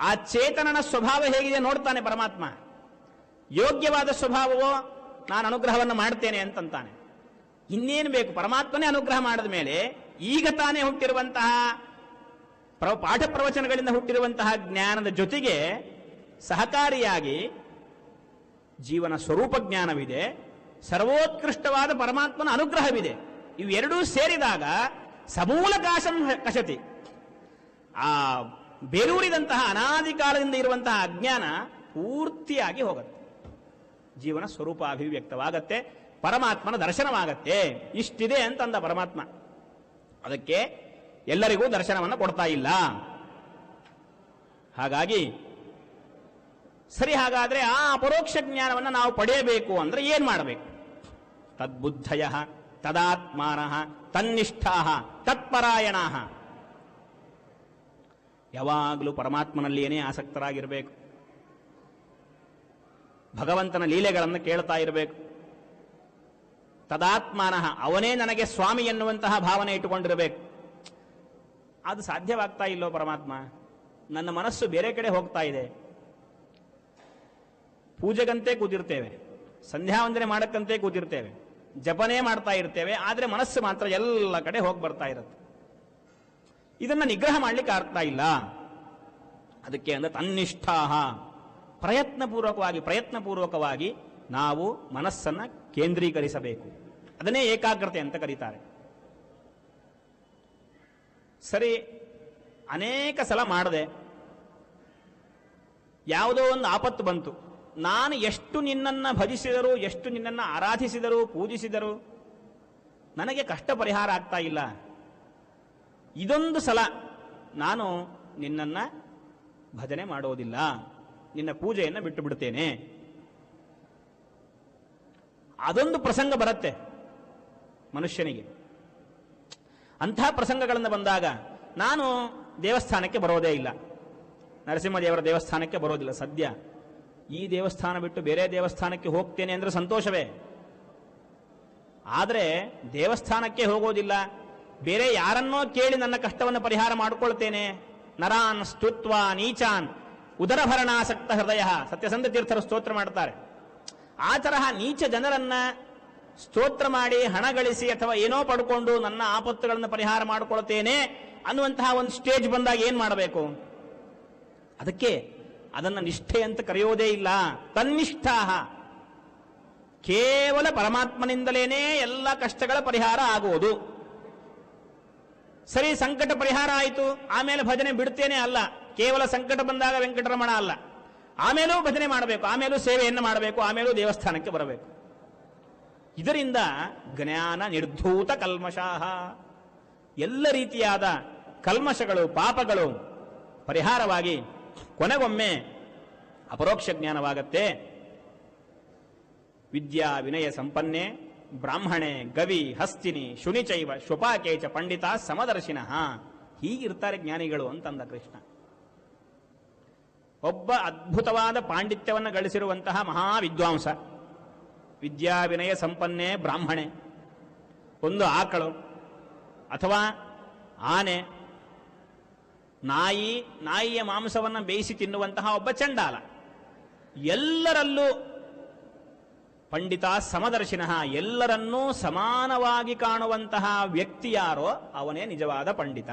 ಆ ಚೇತನನ ಸ್ವಭಾವ ಹೇಗಿದೆ ನೋಡ್ತಾನೆ ಪರಮಾತ್ಮ. ಯೋಗ್ಯವಾದ ಸ್ವಭಾವವೋ ನಾನು ಅನುಗ್ರಹವನ್ನು ಮಾಡ್ತೇನೆ ಅಂತಂತಾನೆ. ಇನ್ನೇನು ಬೇಕು? ಪರಮಾತ್ಮನೇ ಅನುಗ್ರಹ ಮಾಡಿದ ಮೇಲೆ ಈಗ ತಾನೇ ಹುಟ್ಟಿರುವಂತಹ ಪಾಠ ಪ್ರವಚನಗಳಿಂದ ಹುಟ್ಟಿರುವಂತಹ ಜ್ಞಾನದ ಜೊತೆಗೆ ಸಹಕಾರಿಯಾಗಿ ಜೀವನ ಸ್ವರೂಪ ಜ್ಞಾನವಿದೆ, ಸರ್ವೋತ್ಕೃಷ್ಟವಾದ ಪರಮಾತ್ಮನ ಅನುಗ್ರಹವಿದೆ. ಇವೆರಡೂ ಸೇರಿದಾಗ ಸಮೂಲ ಕಾಶಂ ಕಶತಿ, ಆ ಬೇರೂರಿದಂತಹ ಅನಾದಿ ಕಾಲದಿಂದ ಇರುವಂತಹ ಅಜ್ಞಾನ ಪೂರ್ತಿಯಾಗಿ ಹೋಗುತ್ತೆ, ಜೀವನ ಸ್ವರೂಪ ಅಭಿವ್ಯಕ್ತವಾಗತ್ತೆ, ಪರಮಾತ್ಮನ ದರ್ಶನವಾಗತ್ತೆ. ಇಷ್ಟಿದೆ ಅಂತಂದ ಪರಮಾತ್ಮ. ಅದಕ್ಕೆ ಎಲ್ಲರಿಗೂ ದರ್ಶನವನ್ನು ಕೊಡ್ತಾ ಇಲ್ಲ. ಹಾಗಾಗಿ ಸರಿ, ಹಾಗಾದ್ರೆ ಆ ಅಪರೋಕ್ಷ ಜ್ಞಾನವನ್ನು ನಾವು ಪಡೆಯಬೇಕು ಅಂದ್ರೆ ಏನ್ ಮಾಡಬೇಕು? ತದ್ಬುದ್ಧಯ ತದಾತ್ಮಾನಃ ತನ್ನಿಷ್ಠಾಃ ತತ್ಪರಾಯಣಾಃ. ಯಾವಾಗಲೂ ಪರಮಾತ್ಮನಲ್ಲಿಯೇ ಆಸಕ್ತರಾಗಿರಬೇಕು, ಭಗವಂತನ ಲೀಲೆಗಳನ್ನು ಕೇಳ್ತಾ ಇರಬೇಕು. ತದಾತ್ಮಾನಃ, ಅವನೇ ನನಗೆ ಸ್ವಾಮಿ ಎನ್ನುವಂತಹ ಭಾವನೆ ಇಟ್ಟುಕೊಂಡಿರಬೇಕು. ಅದು ಸಾಧ್ಯವಾಗ್ತಾ ಇಲ್ಲೋ ಪರಮಾತ್ಮ, ನನ್ನ ಮನಸ್ಸು ಬೇರೆ ಕಡೆ ಹೋಗ್ತಾ ಇದೆ. ಪೂಜೆಗಂತೆ ಕೂತಿರ್ತೇವೆ, ಸಂಧ್ಯಾ ವಂದನೆ ಮಾಡಕ್ಕಂತೆ ಕೂತಿರ್ತೇವೆ, ಜಪನೇ ಮಾಡ್ತಾ ಇರ್ತೇವೆ, ಆದರೆ ಮನಸ್ಸು ಮಾತ್ರ ಎಲ್ಲ ಕಡೆ ಹೋಗಿ ಬರ್ತಾ ಇರುತ್ತೆ. ಇದನ್ನ ನಿಗ್ರಹ ಮಾಡ್ಲಿಕ್ಕೆ ಆಗ್ತಾ ಇಲ್ಲ. ಅದಕ್ಕೆ ಅಂದ್ರೆ ತನ್ನಿಷ್ಠಾಹ, ಪ್ರಯತ್ನಪೂರ್ವಕವಾಗಿ ನಾವು ಮನಸ್ಸನ್ನ ಕೇಂದ್ರೀಕರಿಸಬೇಕು. ಅದನ್ನೇ ಏಕಾಗ್ರತೆ ಅಂತ ಕರೀತಾರೆ. ಸರಿ, ಅನೇಕ ಸಲ ಮಾಡಿದೆ, ಯಾವುದೋ ಒಂದು ಆಪತ್ತು ಬಂತು. ನಾನು ಎಷ್ಟು ನಿನ್ನನ್ನ ಭಜಿಸಿದರೂ, ಎಷ್ಟು ನಿನ್ನನ್ನು ಆರಾಧಿಸಿದರೂ, ಪೂಜಿಸಿದರೂ ನನಗೆ ಕಷ್ಟ ಪರಿಹಾರ ಆಗ್ತಾ ಇಲ್ಲ. ಇದೊಂದು ಸಲ ನಾನು ನಿನ್ನನ್ನ ಭಜನೆ ಮಾಡೋದಿಲ್ಲ, ನಿನ್ನ ಪೂಜೆಯನ್ನು ಬಿಟ್ಟು ಬಿಡ್ತೇನೆ. ಅದೊಂದು ಪ್ರಸಂಗ ಬರುತ್ತೆ ಮನುಷ್ಯನಿಗೆ. ಅಂತಹ ಪ್ರಸಂಗಗಳನ್ನು ಬಂದಾಗ ನಾನು ದೇವಸ್ಥಾನಕ್ಕೆ ಬರೋದೇ ಇಲ್ಲ, ನರಸಿಂಹದೇವರ ದೇವಸ್ಥಾನಕ್ಕೆ ಬರೋದಿಲ್ಲ. ಸದ್ಯ ಈ ದೇವಸ್ಥಾನ ಬಿಟ್ಟು ಬೇರೆ ದೇವಸ್ಥಾನಕ್ಕೆ ಹೋಗ್ತೇನೆ ಅಂದ್ರೆ ಸಂತೋಷವೇ, ಆದರೆ ದೇವಸ್ಥಾನಕ್ಕೆ ಹೋಗೋದಿಲ್ಲ. ಬೇರೆ ಯಾರನ್ನೋ ಕೇಳಿ ನನ್ನ ಕಷ್ಟವನ್ನು ಪರಿಹಾರ ಮಾಡಿಕೊಳ್ತೇನೆ. ನರಾನ್ ಸ್ತುತ್ವ ನೀಚಾನ್ ಉದರಭರಣಾಸಕ್ತ ಹೃದಯ, ಸತ್ಯಸಂಧ ತೀರ್ಥರು ಸ್ತೋತ್ರ ಮಾಡ್ತಾರೆ. ಆ ತರಹ ನೀಚ ಜನರನ್ನ ಸ್ತೋತ್ರ ಮಾಡಿ ಹಣ ಗಳಿಸಿ ಅಥವಾ ಏನೋ ಪಡ್ಕೊಂಡು ನನ್ನ ಆಪತ್ತುಗಳನ್ನು ಪರಿಹಾರ ಮಾಡಿಕೊಳ್ತೇನೆ ಅನ್ನುವಂತಹ ಒಂದು ಸ್ಟೇಜ್ ಬಂದಾಗ ಏನ್ ಮಾಡಬೇಕು? ಅದಕ್ಕೆ ಅದನ್ನ ನಿಷ್ಠೆ ಅಂತ ಕರೆಯೋದೇ ಇಲ್ಲ. ತನ್ನಿಷ್ಠಾಹ, ಕೇವಲ ಪರಮಾತ್ಮನಿಂದಲೇನೆ ಎಲ್ಲ ಕಷ್ಟಗಳ ಪರಿಹಾರ ಆಗುವುದು. ಸರಿ, ಸಂಕಟ ಪರಿಹಾರ ಆಯಿತು, ಆಮೇಲೆ ಭಜನೆ ಬಿಡ್ತೇನೆ ಅಲ್ಲ. ಕೇವಲ ಸಂಕಟ ಬಂದಾಗ ವೆಂಕಟರಮಣ ಅಲ್ಲ, ಆಮೇಲೂ ಭಜನೆ ಮಾಡಬೇಕು, ಆಮೇಲೂ ಸೇವೆಯನ್ನು ಮಾಡಬೇಕು, ಆಮೇಲೂ ದೇವಸ್ಥಾನಕ್ಕೆ ಬರಬೇಕು. ಇದರಿಂದ ಜ್ಞಾನ ನಿರ್ಧೂತ ಕಲ್ಮಷಾಹ, ಎಲ್ಲ ರೀತಿಯಾದ ಕಲ್ಮಶಗಳು ಪಾಪಗಳು ಪರಿಹಾರವಾಗಿ ಕೊನೆಗೊಮ್ಮೆ ಅಪರೋಕ್ಷ ಜ್ಞಾನವಾಗತ್ತೆ. ವಿದ್ಯಾ ವಿನಯ ಸಂಪನ್ನೆ ಬ್ರಾಹ್ಮಣೆ ಗವಿ ಹಸ್ತಿನಿ ಶುನಿಚೈವ ಶುಪಾಕೇಚ ಪಂಡಿತ ಸಮದರ್ಶಿನಃ. ಹೀಗಿರ್ತಾರೆ ಜ್ಞಾನಿಗಳು ಅಂತಂದ ಕೃಷ್ಣ. ಒಬ್ಬ ಅದ್ಭುತವಾದ ಪಾಂಡಿತ್ಯವನ್ನು ಗಳಿಸಿರುವಂತಹ ಮಹಾವಿದ್ವಾಂಸ, ವಿದ್ಯಾ ವಿನಯ ಸಂಪನ್ನೆ ಬ್ರಾಹ್ಮಣೆ, ಒಂದು ಆಕಳು ಅಥವಾ ಆನೆ, ನಾಯಿಯ ಮಾಂಸವನ್ನು ಬೇಯಿಸಿ ತಿನ್ನುವಂತಹ ಒಬ್ಬ ಚಂಡಾಲ, ಎಲ್ಲರಲ್ಲೂ ಪಂಡಿತ ಸಮದರ್ಶಿನಃ, ಎಲ್ಲರನ್ನೂ ಸಮಾನವಾಗಿ ಕಾಣುವಂತಹ ವ್ಯಕ್ತಿ ಯಾರೋ ಅವನೇ ನಿಜವಾದ ಪಂಡಿತ.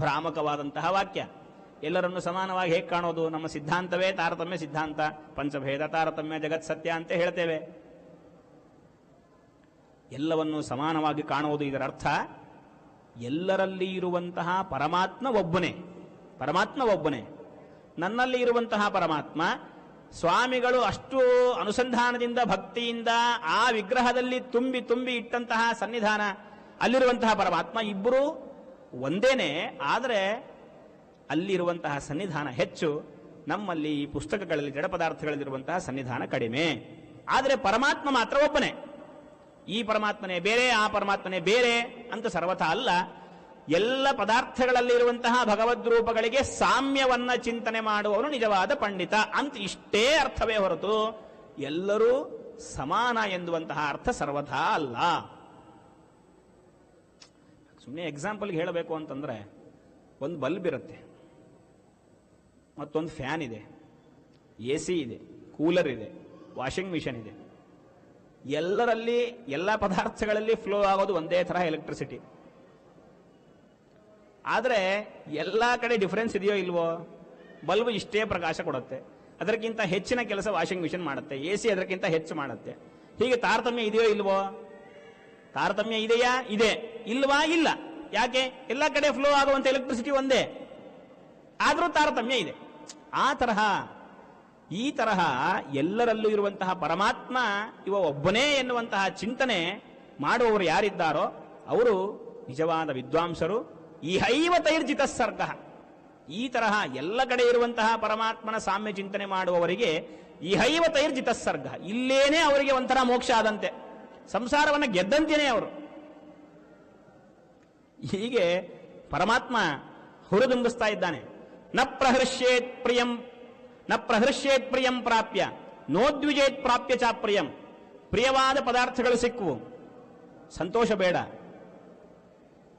ಭ್ರಾಮಕವಾದಂತಹ ವಾಕ್ಯ. ಎಲ್ಲರನ್ನು ಸಮಾನವಾಗಿ ಹೇಗೆ ಕಾಣೋದು? ನಮ್ಮ ಸಿದ್ಧಾಂತವೇ ತಾರತಮ್ಯ ಸಿದ್ಧಾಂತ, ಪಂಚಭೇದ ತಾರತಮ್ಯ ಜಗತ್ ಸತ್ಯ ಅಂತ ಹೇಳ್ತೇವೆ. ಎಲ್ಲವನ್ನೂ ಸಮಾನವಾಗಿ ಕಾಣುವುದು, ಇದರ ಅರ್ಥ ಎಲ್ಲರಲ್ಲಿ ಇರುವಂತಹ ಪರಮಾತ್ಮ ಒಬ್ಬನೇ. ನನ್ನಲ್ಲಿ ಇರುವಂತಹ ಪರಮಾತ್ಮ, ಸ್ವಾಮಿಗಳು ಅಷ್ಟು ಅನುಸಂಧಾನದಿಂದ ಭಕ್ತಿಯಿಂದ ಆ ವಿಗ್ರಹದಲ್ಲಿ ತುಂಬಿ ಇಟ್ಟಂತಹ ಸನ್ನಿಧಾನ, ಅಲ್ಲಿರುವಂತಹ ಪರಮಾತ್ಮ ಇಬ್ಬರು ಒಂದೇನೆ. ಆದರೆ ಅಲ್ಲಿರುವಂತಹ ಸನ್ನಿಧಾನ ಹೆಚ್ಚು, ನಮ್ಮಲ್ಲಿ ಈ ಪುಸ್ತಕಗಳಲ್ಲಿ ಜಡ ಪದಾರ್ಥಗಳಲ್ಲಿರುವಂತಹ ಸನ್ನಿಧಾನ ಕಡಿಮೆ. ಆದರೆ ಪರಮಾತ್ಮ ಮಾತ್ರ ಒಬ್ಬನೇ. ಈ ಪರಮಾತ್ಮನೇ ಬೇರೆ, ಆ ಪರಮಾತ್ಮನೇ ಬೇರೆ ಅಂತ ಸರ್ವಥಾ ಅಲ್ಲ. ಎಲ್ಲ ಪದಾರ್ಥಗಳಲ್ಲಿರುವಂತಹ ಭಗವದ್ರೂಪಗಳಿಗೆ ಸಾಮ್ಯವನ್ನ ಚಿಂತನೆ ಮಾಡುವವನು ನಿಜವಾದ ಪಂಡಿತ ಅಂತ ಇಷ್ಟೇ ಅರ್ಥವೇ ಹೊರತು ಎಲ್ಲರೂ ಸಮಾನ ಎನ್ನುವಂತಹ ಅರ್ಥ ಸರ್ವಥಾ ಅಲ್ಲ. ಸುಮ್ಮನೆ ಎಕ್ಸಾಂಪಲ್ಗೆ ಹೇಳಬೇಕು ಅಂತಂದ್ರೆ, ಒಂದು ಬಲ್ಬ್ ಇರುತ್ತೆ, ಮತ್ತೊಂದು ಫ್ಯಾನ್ ಇದೆ, ಎ ಸಿ ಇದೆ, ಕೂಲರ್ ಇದೆ, ವಾಷಿಂಗ್ ಮಿಷನ್ ಇದೆ. ಎಲ್ಲರಲ್ಲಿ ಎಲ್ಲ ಪದಾರ್ಥಗಳಲ್ಲಿ ಫ್ಲೋ ಆಗೋದು ಒಂದೇ ತರಹ ಎಲೆಕ್ಟ್ರಿಸಿಟಿ. ಆದರೆ ಎಲ್ಲ ಕಡೆ ಡಿಫರೆನ್ಸ್ ಇದೆಯೋ ಇಲ್ವೋ? ಬಲ್ಬ್ ಇಷ್ಟೇ ಪ್ರಕಾಶ ಕೊಡುತ್ತೆ, ಅದಕ್ಕಿಂತ ಹೆಚ್ಚಿನ ಕೆಲಸ ವಾಷಿಂಗ್ ಮಿಷನ್ ಮಾಡುತ್ತೆ, ಎ ಸಿ ಅದಕ್ಕಿಂತ ಹೆಚ್ಚು ಮಾಡುತ್ತೆ. ಹೀಗೆ ತಾರತಮ್ಯ ಇದೆಯೋ ಇಲ್ವೋ? ತಾರತಮ್ಯ ಇದೆಯಾ? ಇದೆ. ಇಲ್ವಾ? ಇಲ್ಲ. ಯಾಕೆ? ಎಲ್ಲ ಕಡೆ ಫ್ಲೋ ಆಗುವಂತ ಎಲೆಕ್ಟ್ರಿಸಿಟಿ ಒಂದೇ, ಆದರೂ ತಾರತಮ್ಯ ಇದೆ. ಆ ತರಹ ಈ ತರಹ ಎಲ್ಲರಲ್ಲೂ ಇರುವಂತಹ ಪರಮಾತ್ಮ ಇವ ಒಬ್ಬನೇ ಎನ್ನುವಂತಹ ಚಿಂತನೆ ಮಾಡುವವರು ಯಾರಿದ್ದಾರೋ ಅವರು ನಿಜವಾದ ವಿದ್ವಾಂಸರು. ಈಹೈವ ತೈರ್ಜಿತ ಸರ್ಗ. ಈ ತರಹ ಎಲ್ಲ ಕಡೆ ಇರುವಂತಹ ಪರಮಾತ್ಮನ ಸಾಮ್ಯ ಚಿಂತನೆ ಮಾಡುವವರಿಗೆ ಈಹೈವ ತೈರ್ಜಿತ ಸರ್ಗ, ಇಲ್ಲೇನೆ ಅವರಿಗೆ ಒಂಥರ ಮೋಕ್ಷ ಆದಂತೆ, ಸಂಸಾರವನ್ನು ಗೆದ್ದಂತೆಯೇ ಅವರು. ಹೀಗೆ ಪರಮಾತ್ಮ ಹುರಿದುಂಬಿಸ್ತಾ ಇದ್ದಾನೆ. ನ ಪ್ರಹೃಷ್ಯೇತ್ ಪ್ರಿಯಂ ಪ್ರಾಪ್ಯ ನೋದ್ವಿಜೇತ್ ಪ್ರಾಪ್ಯ ಚ ಪ್ರಿಯಂ. ಪ್ರಿಯವಾದ ಪದಾರ್ಥಗಳು ಸಿಕ್ಕುವು, ಸಂತೋಷ ಬೇಡ.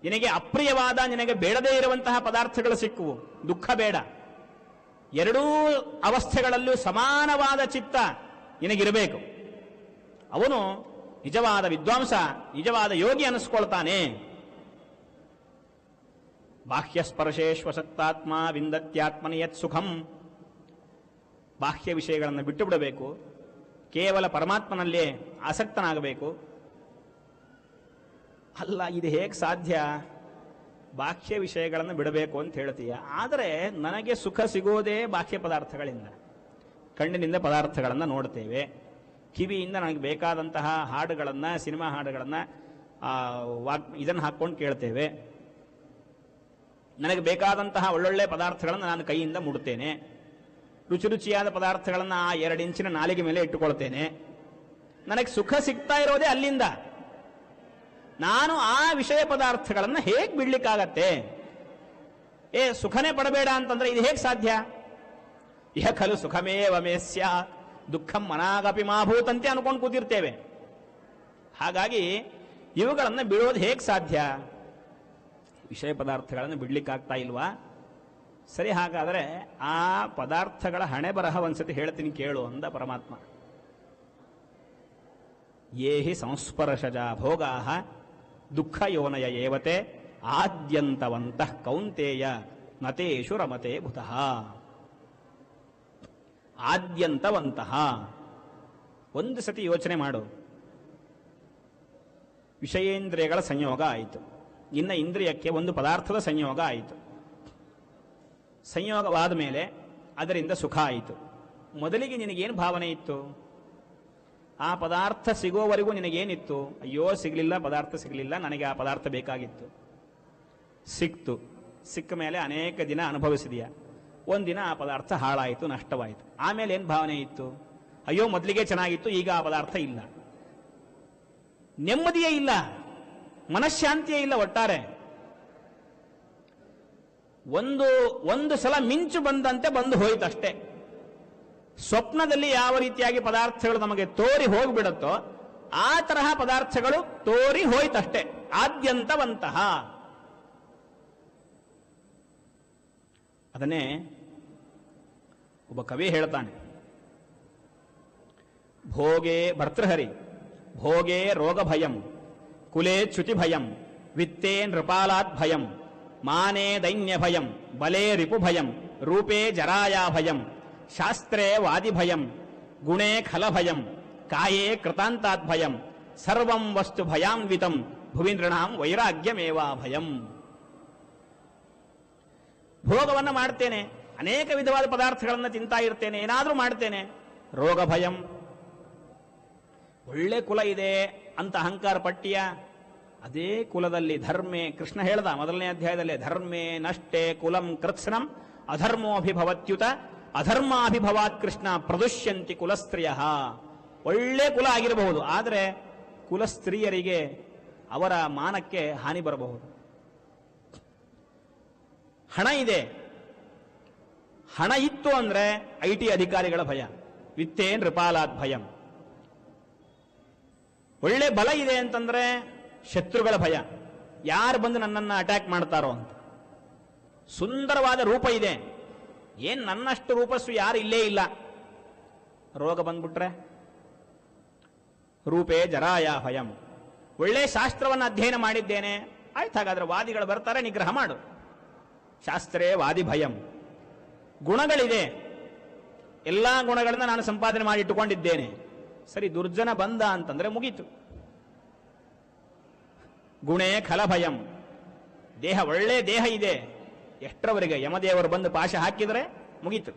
ನಿನಗೆ ಅಪ್ರಿಯವಾದ, ನಿನಗೆ ಬೇಡದೇ ಇರುವಂತಹ ಪದಾರ್ಥಗಳು ಸಿಕ್ಕುವು, ದುಃಖ ಬೇಡ. ಎರಡೂ ಅವಸ್ಥೆಗಳಲ್ಲೂ ಸಮಾನವಾದ ಚಿತ್ತ ನಿನಗಿರಬೇಕು. ಅವನು ನಿಜವಾದ ವಿದ್ವಾಂಸ, ನಿಜವಾದ ಯೋಗಿ ಅನಿಸ್ಕೊಳ್ತಾನೆ. ಬಾಹ್ಯ ಸ್ಪರ್ಶೇಶ್ವಸಕ್ತಾತ್ಮ ವಿಂದತ್ಯಾತ್ಮನಿ ಯತ್ ಸುಖಂ. ಬಾಹ್ಯ ವಿಷಯಗಳನ್ನು ಬಿಟ್ಟು ಬಿಡಬೇಕು, ಕೇವಲ ಪರಮಾತ್ಮನಲ್ಲೇ ಆಸಕ್ತನಾಗಬೇಕು. ಅಲ್ಲ, ಇದು ಹೇಗೆ ಸಾಧ್ಯ? ಬಾಹ್ಯ ವಿಷಯಗಳನ್ನು ಬಿಡಬೇಕು ಅಂತ ಹೇಳ್ತೀಯ, ಆದರೆ ನನಗೆ ಸುಖ ಸಿಗೋದೇ ಬಾಹ್ಯ ಪದಾರ್ಥಗಳಿಂದ. ಕಣ್ಣಿನಿಂದ ಪದಾರ್ಥಗಳನ್ನು ನೋಡ್ತೇವೆ, ಕಿವಿಯಿಂದ ನನಗೆ ಬೇಕಾದಂತಹ ಹಾಡುಗಳನ್ನು, ಸಿನಿಮಾ ಹಾಡುಗಳನ್ನು ಇದನ್ನು ಹಾಕ್ಕೊಂಡು ಕೇಳ್ತೇವೆ. ನನಗೆ ಬೇಕಾದಂತಹ ಒಳ್ಳೊಳ್ಳೆ ಪದಾರ್ಥಗಳನ್ನು ನಾನು ಕೈಯಿಂದ ಮುಡುತ್ತೇನೆ. ರುಚಿ ರುಚಿಯಾದ ಪದಾರ್ಥಗಳನ್ನು ಆ 2 ಇಂಚಿನ ನಾಲಿಗೆ ಮೇಲೆ ಇಟ್ಟುಕೊಳ್ತೇನೆ. ನನಗೆ ಸುಖ ಸಿಗ್ತಾ ಇರೋದೇ ಅಲ್ಲಿಂದ. ನಾನು ಆ ವಿಷಯ ಪದಾರ್ಥಗಳನ್ನು ಹೇಗೆ ಬಿಡ್ಲಿಕ್ಕಾಗತ್ತೆ? ಸುಖನೇ ಪಡಬೇಡ ಅಂತಂದ್ರೆ ಇದು ಹೇಗೆ ಸಾಧ್ಯ? ಇಹ ಖಲು ಸುಖಮೇವ ಮೇಸ್ಯ ದುಃಖಂ ಮನಾಗಪಿ ಮಾಭೂತಂತೆ ಅನ್ಕೊಂಡು ಕೂತಿರ್ತೇವೆ. ಹಾಗಾಗಿ ಇವುಗಳನ್ನು ಬಿಡೋದು ಹೇಗೆ ಸಾಧ್ಯ? ವಿಷಯ ಪದಾರ್ಥಗಳನ್ನು ಬಿಡ್ಲಿಕ್ಕಾಗ್ತಾ ಇಲ್ವಾ? ಸರಿ, ಹಾಗಾದರೆ ಆ ಪದಾರ್ಥಗಳ ಹಣೆ ಬರಹ ಒಂದ್ಸತಿ ಹೇಳ್ತೀನಿ ಕೇಳು ಅಂದ ಪರಮಾತ್ಮ. ಯೇಹಿ ಸಂಸ್ಪರ್ಶಜ ಭೋಗಾಹ ದುಃಖ ಯೋನಯ ಏವತೆ ಆದ್ಯಂತವಂತಃ ಕೌಂತೇಯ ನತೇಶು ರಮತೆ ಭುತಃ. ಆದ್ಯಂತವಂತಹ. ಒಂದು ಸತಿ ಯೋಚನೆ ಮಾಡು. ವಿಷಯೇಂದ್ರಿಯಗಳ ಸಂಯೋಗ ಆಯಿತು, ಇನ್ನ ಇಂದ್ರಿಯಕ್ಕೆ ಒಂದು ಪದಾರ್ಥದ ಸಂಯೋಗ ಆಯಿತು. ಸಂಯೋಗವಾದ ಮೇಲೆ ಅದರಿಂದ ಸುಖ ಆಯಿತು. ಮೊದಲಿಗೆ ನಿನಗೇನು ಭಾವನೆ ಇತ್ತು? ಆ ಪದಾರ್ಥ ಸಿಗೋವರೆಗೂ ನಿನಗೇನಿತ್ತು? ಅಯ್ಯೋ ಸಿಗಲಿಲ್ಲ, ಪದಾರ್ಥ ಸಿಗಲಿಲ್ಲ, ನನಗೆ ಆ ಪದಾರ್ಥ ಬೇಕಾಗಿತ್ತು. ಸಿಕ್ತು, ಸಿಕ್ಕ ಮೇಲೆ ಅನೇಕ ದಿನ ಅನುಭವಿಸಿದೆಯಾ. ಒಂದಿನ ಆ ಪದಾರ್ಥ ಹಾಳಾಯಿತು, ನಷ್ಟವಾಯಿತು. ಆಮೇಲೆ ಏನು ಭಾವನೆ ಇತ್ತು? ಅಯ್ಯೋ ಮೊದಲಿಗೆ ಚೆನ್ನಾಗಿತ್ತು, ಈಗ ಆ ಪದಾರ್ಥ ಇಲ್ಲ. ನೆಮ್ಮದಿಯೇ ಇಲ್ಲ, ಮನಃಶಾಂತಿಯೇ ಇಲ್ಲ. ಒಟ್ಟಾರೆ ಒಂದು ಸಲ ಮಿಂಚು ಬಂದಂತೆ ಬಂದು ಹೋಯ್ತಷ್ಟೇ. ಸ್ವಪ್ನದಲ್ಲಿ ಯಾವ ರೀತಿಯಾಗಿ ಪದಾರ್ಥಗಳು ನಮಗೆ ತೋರಿ ಹೋಗ್ಬಿಡುತ್ತೋ ಆ ತರಹ ಪದಾರ್ಥಗಳು ತೋರಿ ಹೋಯ್ತಷ್ಟೇ. ಆದ್ಯಂತವಂತಹ. ಅದನ್ನೇ ಒಬ್ಬ ಕವಿ ಹೇಳ್ತಾನೆ. ಭೋಗೇ ಭರ್ತೃಹರಿ ಭೋಗೇ ರೋಗ ಭಯಂ ಕುಲೇ ಚ್ಯುತಿ ಭಯಂ ವಿತ್ತೇ ನೃಪಾಲಾತ್ ಭಯಂ ಮಾನೇ ದೈನ್ಯ ಭಯಂ ಬಲೇ ರಿಪು ಭಯಂ ರೂಪೇ ಜರಾಯಾ ಭಯಂ ಶಾಸ್ತ್ರೇ ವಾದಿ ಭಯಂ ಗುಣೇ ಖಲ ಭಯಂ ಕಾಯೇ ಕೃತಾಂತಾತ್ ಭಯಂ ಸರ್ವಂ ವಸ್ತು ಭಯಾನ್ವಿತಂ ಭುವಿ ನೃಣಾಂ ವೈರಾಗ್ಯಮೇವಾ ಭಯಂ. ಭೋಗವನ್ನು ಮಾಡ್ತೇನೆ, ಅನೇಕ ವಿಧವಾದ ಪದಾರ್ಥಗಳನ್ನು ತಿಂತಾ ಇರ್ತೇನೆ, ಏನಾದರೂ ಮಾಡ್ತೇನೆ. ರೋಗ ಭಯಂ, ಒಳ್ಳೆ ಕುಲ ಇದೆ ಅಂತ ಅಹಂಕಾರ ಪಟ್ಟಿಯ. ಅದೇ ಕುಲದಲ್ಲಿ ಧರ್ಮೇ, ಕೃಷ್ಣ ಹೇಳ್ದ ಮೊದಲನೇ ಅಧ್ಯಾಯದಲ್ಲಿ, ಧರ್ಮೇ ನಷ್ಟೇ ಕುಲಂ ಕೃತ್ಸ್ನಂ ಅಧರ್ಮೋಭಿಭವತ್ಯುತ ಅಧರ್ಮಾಭಿಭವಾತ್ ಕೃಷ್ಣ ಪ್ರದುಷ್ಯಂತಿ ಕುಲಸ್ತ್ರೀಯ. ಒಳ್ಳೆ ಕುಲ ಆಗಿರಬಹುದು, ಆದರೆ ಕುಲಸ್ತ್ರೀಯರಿಗೆ ಅವರ ಮಾನಕ್ಕೆ ಹಾನಿ ಬರಬಹುದು. ಹಣ ಇದೆ, ಹಣ ಇತ್ತು ಅಂದ್ರೆ IT ಅಧಿಕಾರಿಗಳ ಭಯ, ವಿತ್ತೇ ನೃಪಾಲಾತ್ ಭಯಂ. ಒಳ್ಳೆ ಬಲ ಇದೆ ಅಂತಂದ್ರೆ ಶತ್ರುಗಳ ಭಯ, ಯಾರು ಬಂದು ನನ್ನನ್ನು ಅಟ್ಯಾಕ್ ಮಾಡ್ತಾರೋ ಅಂತ. ಸುಂದರವಾದ ರೂಪ ಇದೆ, ಏನ್ ನನ್ನಷ್ಟು ರೂಪಸ್ವಿ ಯಾರು ಇಲ್ಲೇ ಇಲ್ಲ. ರೋಗ ಬಂದ್ಬಿಟ್ರೆ ರೂಪೇ ಜರಾಯ ಭಯಂ. ಒಳ್ಳೆ ಶಾಸ್ತ್ರವನ್ನು ಅಧ್ಯಯನ ಮಾಡಿದ್ದೇನೆ, ಆಯ್ತು, ಹಾಗಾದ್ರೆ ವಾದಿಗಳು ಬರ್ತಾರೆ, ನಿಗ್ರಹ ಮಾಡು. ಶಾಸ್ತ್ರೇ ವಾದಿ ಭಯಂ. ಗುಣಗಳಿದೆ, ಎಲ್ಲ ಗುಣಗಳನ್ನ ನಾನು ಸಂಪಾದನೆ ಮಾಡಿ ಇಟ್ಟುಕೊಂಡಿದ್ದೇನೆ. ಸರಿ, ದುರ್ಜನ ಬಂದ ಅಂತಂದ್ರೆ ಮುಗೀತು. ಗುಣೇ ಖಲಭಯಂ. ದೇಹ, ಒಳ್ಳೆ ದೇಹ ಇದೆ, ಎಷ್ಟರವರೆಗೆ ಯಮದೇವರು ಬಂದು ಪಾಶ ಹಾಕಿದರೆ ಮುಗೀತು.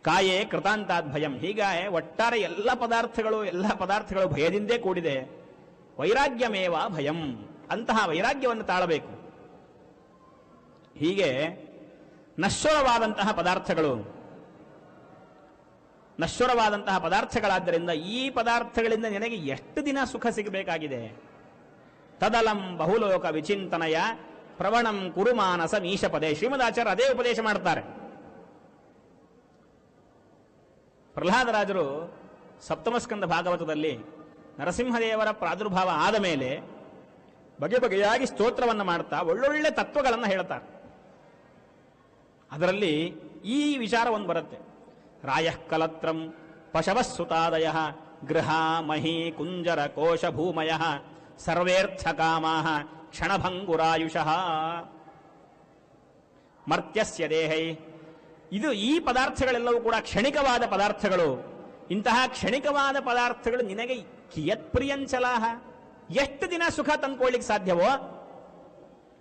ಕಾಯೇ ಕೃತಾಂತಾದ್ ಭಯಂ. ಹೀಗಾಗಿ ಒಟ್ಟಾರೆ ಎಲ್ಲ ಪದಾರ್ಥಗಳು ಭಯದಿಂದೇ ಕೂಡಿದೆ. ವೈರಾಗ್ಯಮೇವ ಭಯಂ. ಅಂತಹ ವೈರಾಗ್ಯವನ್ನು ತಾಳಬೇಕು. ಹೀಗೆ ನಶ್ವರವಾದಂತಹ ಪದಾರ್ಥಗಳಾದ್ದರಿಂದ ಈ ಪದಾರ್ಥಗಳಿಂದ ನಿನಗೆ ಎಷ್ಟು ದಿನ ಸುಖ ಸಿಗಬೇಕಾಗಿದೆ. ತದಲಂ ಬಹುಲೋಕ ವಿಚಿಂತನಯ ಪ್ರವಣಂ ಕುರುಮಾನಸ ಮೀಶಪದೇ. ಶ್ರೀಮದಾಚಾರ್ಯ ಅದೇ ಉಪದೇಶ ಮಾಡ್ತಾರೆ. ಪ್ರಹ್ಲಾದರಾಜರು ಸಪ್ತಮಸ್ಕಂದ ಭಾಗವತದಲ್ಲಿ ನರಸಿಂಹದೇವರ ಪ್ರಾದುರ್ಭಾವ ಆದ ಮೇಲೆ ಬಗೆ ಬಗೆಯಾಗಿ ಸ್ತೋತ್ರವನ್ನು ಮಾಡ್ತಾ ಒಳ್ಳೊಳ್ಳೆ ತತ್ವಗಳನ್ನು ಹೇಳ್ತಾರೆ. ಅದರಲ್ಲಿ ಈ ವಿಚಾರ ಒಂದು ಬರುತ್ತೆ. ರಾಯಃ ಕಲತ್ರಂ ಪಶವಸ್ಸುತಾದಯ ಗೃಹ ಮಹಿ ಕುಂಜರ ಕೋಶ ಭೂಮಯ ಸರ್ವೇರ್ಥ ಕಾಮಾಹ ಕ್ಷಣಭಂಗುರಾಯುಷಃ ಮರ್ತ್ಯಸ್ಯ ದೇಹೈ. ಈ ಪದಾರ್ಥಗಳೆಲ್ಲವೂ ಕೂಡ ಕ್ಷಣಿಕವಾದ ಪದಾರ್ಥಗಳು. ಇಂತಹ ಕ್ಷಣಿಕವಾದ ಪದಾರ್ಥಗಳು ನಿನಗೆ ಕಿಯತ್ ಪ್ರಿಯಂಚಲಾಹ, ಎಷ್ಟು ದಿನ ಸುಖ ತಂದ್ಕೊಳ್ಳಿಕ್ಕೆ ಸಾಧ್ಯವೋ.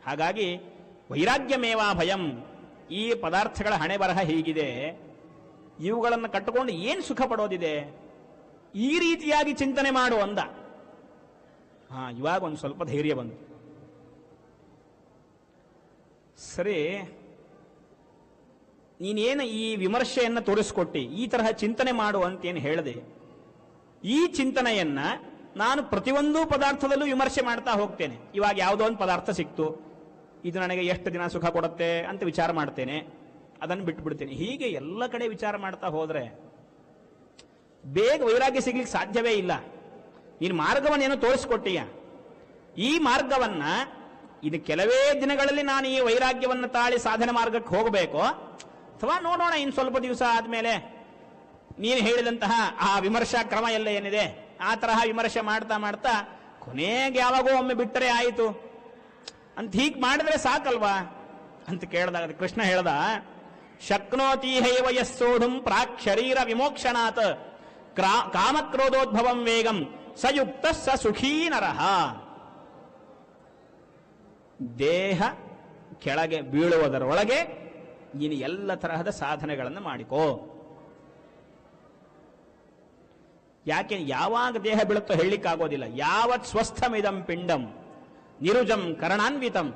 ಹಾಗಾಗಿ ವೈರಾಗ್ಯಮೇವಾ ಭಯಂ. ಈ ಪದಾರ್ಥಗಳ ಹಣೆ ಬರಹ ಹೀಗಿದೆ, ಇವುಗಳನ್ನು ಕಟ್ಟಿಕೊಂಡು ಏನು ಸುಖ ಪಡೋದಿದೆ, ಈ ರೀತಿಯಾಗಿ ಚಿಂತನೆ ಮಾಡು ಅಂದ. ಇವಾಗ ಒಂದು ಸ್ವಲ್ಪ ಧೈರ್ಯ ಬಂತು. ಸರಿ, ನೀನೇನು ಈ ವಿಮರ್ಶೆಯನ್ನು ತೋರಿಸ್ಕೊಟ್ಟಿ, ಈ ತರಹ ಚಿಂತನೆ ಮಾಡು ಅಂತೇನು ಹೇಳಿದೆ. ಈ ಚಿಂತನೆಯನ್ನ ನಾನು ಪ್ರತಿಯೊಂದು ಪದಾರ್ಥದಲ್ಲೂ ವಿಮರ್ಶೆ ಮಾಡ್ತಾ ಹೋಗ್ತೇನೆ. ಇವಾಗ ಯಾವುದೋ ಒಂದು ಪದಾರ್ಥ ಸಿಕ್ತು, ಇದು ನನಗೆ ಎಷ್ಟು ದಿನ ಸುಖ ಕೊಡುತ್ತೆ ಅಂತ ವಿಚಾರ ಮಾಡ್ತೇನೆ, ಅದನ್ನು ಬಿಟ್ಬಿಡ್ತೇನೆ. ಹೀಗೆ ಎಲ್ಲ ಕಡೆ ವಿಚಾರ ಮಾಡ್ತಾ ಹೋದ್ರೆ ಬೇಗ ವೈರಾಗ್ಯ ಸಿಗ್ಲಿಕ್ಕೆ ಸಾಧ್ಯವೇ ಇಲ್ಲ. ನೀನು ಮಾರ್ಗವನ್ನೇನೋ ತೋರಿಸ್ಕೊಟ್ಟೀಯ. ಈ ಮಾರ್ಗವನ್ನ ಇದು ಕೆಲವೇ ದಿನಗಳಲ್ಲಿ ನಾನು ಈ ವೈರಾಗ್ಯವನ್ನು ತಾಳಿ ಸಾಧನೆ ಮಾರ್ಗಕ್ಕೆ ಹೋಗಬೇಕು, ಅಥವಾ ನೋಡೋಣ ಇನ್ನು ಸ್ವಲ್ಪ ದಿವಸ ಆದ್ಮೇಲೆ ನೀನು ಹೇಳಿದಂತಹ ಆ ವಿಮರ್ಶಾ ಕ್ರಮ ಎಲ್ಲ ಏನಿದೆ ಆ ತರಹ ವಿಮರ್ಶೆ ಮಾಡ್ತಾ ಮಾಡ್ತಾ ಕೊನೆಗೆ ಯಾವಾಗೋ ಒಮ್ಮೆ ಬಿಟ್ಟರೆ ಆಯಿತು ಅಂತ ಹೀಗೆ ಮಾಡಿದ್ರೆ ಸಾಕಲ್ವಾ ಅಂತ ಕೇಳಿದಾಗ ಕೃಷ್ಣ ಹೇಳ್ದ, ಶಕ್ನೋತಿ ಹೈವ ಯಸ್ಸೋಢುಂ ಪ್ರಾಕ್ ಶರೀರ ವಿಮೋಕ್ಷಣಾತ್ ಕಾಮಕ್ರೋಧೋದ್ಭವಂ ವೇಗಂ ಸಯುಕ್ತ ಸ ಸುಖೀ ನರಃ. ದೇಹ ಕೆಳಗೆ ಬೀಳುವುದರೊಳಗೆ ನೀನು ಎಲ್ಲ ತರಹದ ಸಾಧನೆಗಳನ್ನು ಮಾಡಿಕೋ. ಯಾಕೆ ಯಾವಾಗ ದೇಹ ಬೀಳುತ್ತೋ ಹೇಳಲಿಕ್ಕಾಗೋದಿಲ್ಲ. ಯಾವತ್ ಸ್ವಸ್ಥಮಿದಂ ಪಿಂಡಂ ನಿರುಜಂ ಕರಣಾನ್ವಿತಂ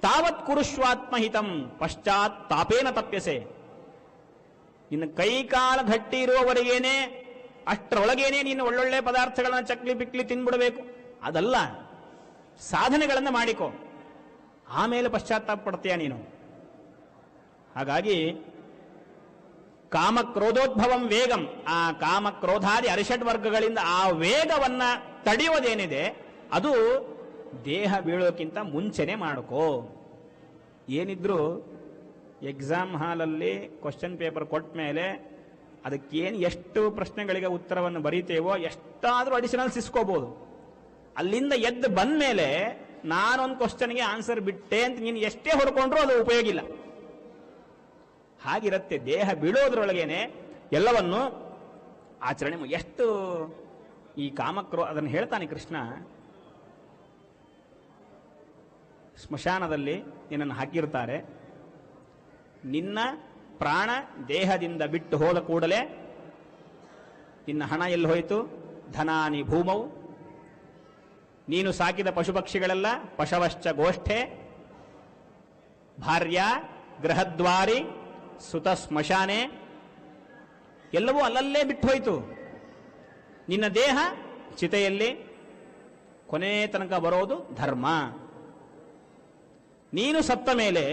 ತಾವತ್ ಕುರುಷ್ವಾತ್ಮಹಿತಂ ಪಶ್ಚಾತ್ ತಾಪೇನ ತಪ್ಯಸೆ. ನಿನ್ನ ಕೈಕಾಲ ಗಟ್ಟಿ ಇರುವವರೆಗೇನೆ, ಅಷ್ಟರೊಳಗೇನೆ ನೀನು ಒಳ್ಳೊಳ್ಳೆ ಪದಾರ್ಥಗಳನ್ನ ಚಕ್ಲಿ ಪಿಕ್ಲಿ ತಿನ್ಬಿಡಬೇಕು, ಅದಲ್ಲ. ಸಾಧನೆಗಳನ್ನು ಮಾಡಿಕೋ, ಆಮೇಲೆ ಪಶ್ಚಾತ್ತಾಪ ಪಡ್ತೀಯ ನೀನು. ಹಾಗಾಗಿ ಕಾಮಕ್ರೋಧೋದ್ಭವಂ ವೇಗಂ, ಆ ಕಾಮಕ್ರೋಧಾದಿ ಅರಿಷಡ್ ವರ್ಗಗಳಿಂದ ಆ ವೇಗವನ್ನ ತಡೆಯುವುದೇನಿದೆ ಅದು ದೇಹ ಬೀಳೋಕ್ಕಿಂತ ಮುಂಚೆನೆ ಮಾಡ್ಕೋ. ಏನಿದ್ರು ಎಕ್ಸಾಮ್ ಹಾಲಲ್ಲಿ ಕ್ವಶನ್ ಪೇಪರ್ ಕೊಟ್ಟ ಮೇಲೆ ಅದಕ್ಕೇನು ಎಷ್ಟು ಪ್ರಶ್ನೆಗಳಿಗೆ ಉತ್ತರವನ್ನು ಬರೀತೇವೋ ಎಷ್ಟಾದರೂ ಅಡಿಷನಲ್ ಸಿಸ್ಕೋಬಹುದು. ಅಲ್ಲಿಂದ ಎದ್ದು ಬಂದ ಮೇಲೆ ನಾನೊಂದು ಕ್ವಶನ್ಗೆ ಆನ್ಸರ್ ಬಿಟ್ಟೆ ಅಂತ ನೀನು ಎಷ್ಟೇ ಹೊಡ್ಕೊಂಡ್ರೂ ಅದು ಉಪಯೋಗ ಇಲ್ಲ. ಹಾಗಿರುತ್ತೆ. ದೇಹ ಬೀಳೋದ್ರೊಳಗೇನೆ ಎಲ್ಲವನ್ನು ಆಚರಣೆ ಎಷ್ಟು ಈ ಅದನ್ನು ಹೇಳ್ತಾನೆ ಕೃಷ್ಣ. ಸ್ಮಶಾನದಲ್ಲಿ ನಿನ್ನನ್ನು ಹಾಕಿರ್ತಾರೆ, ನಿನ್ನ ಪ್ರಾಣ ದೇಹದಿಂದ ಬಿಟ್ಟು ಹೋದ ಕೂಡಲೇ ನಿನ್ನ ಹಣ ಎಲ್ಲಿ ಹೋಯಿತು? ಧನಾನಿ ಭೂಮೌ. ನೀನು ಸಾಕಿದ ಪಶುಪಕ್ಷಿಗಳೆಲ್ಲ ಪಶವಶ್ಚ ಗೋಷ್ಠೆ, ಭಾರ್ಯ ಗೃಹದ್ವಾರಿ ಸುತ ಸ್ಮಶಾನೆ, ಎಲ್ಲವೂ ಅಲ್ಲಲ್ಲೇ ಬಿಟ್ಟು ಹೋಯಿತು. ನಿನ್ನ ದೇಹ ಚಿತೆಯಲ್ಲಿ, ಕೊನೆ ತನಕ ಬರೋದು ಧರ್ಮ. ನೀನು ಸತ್ತ ಮೇಲೆ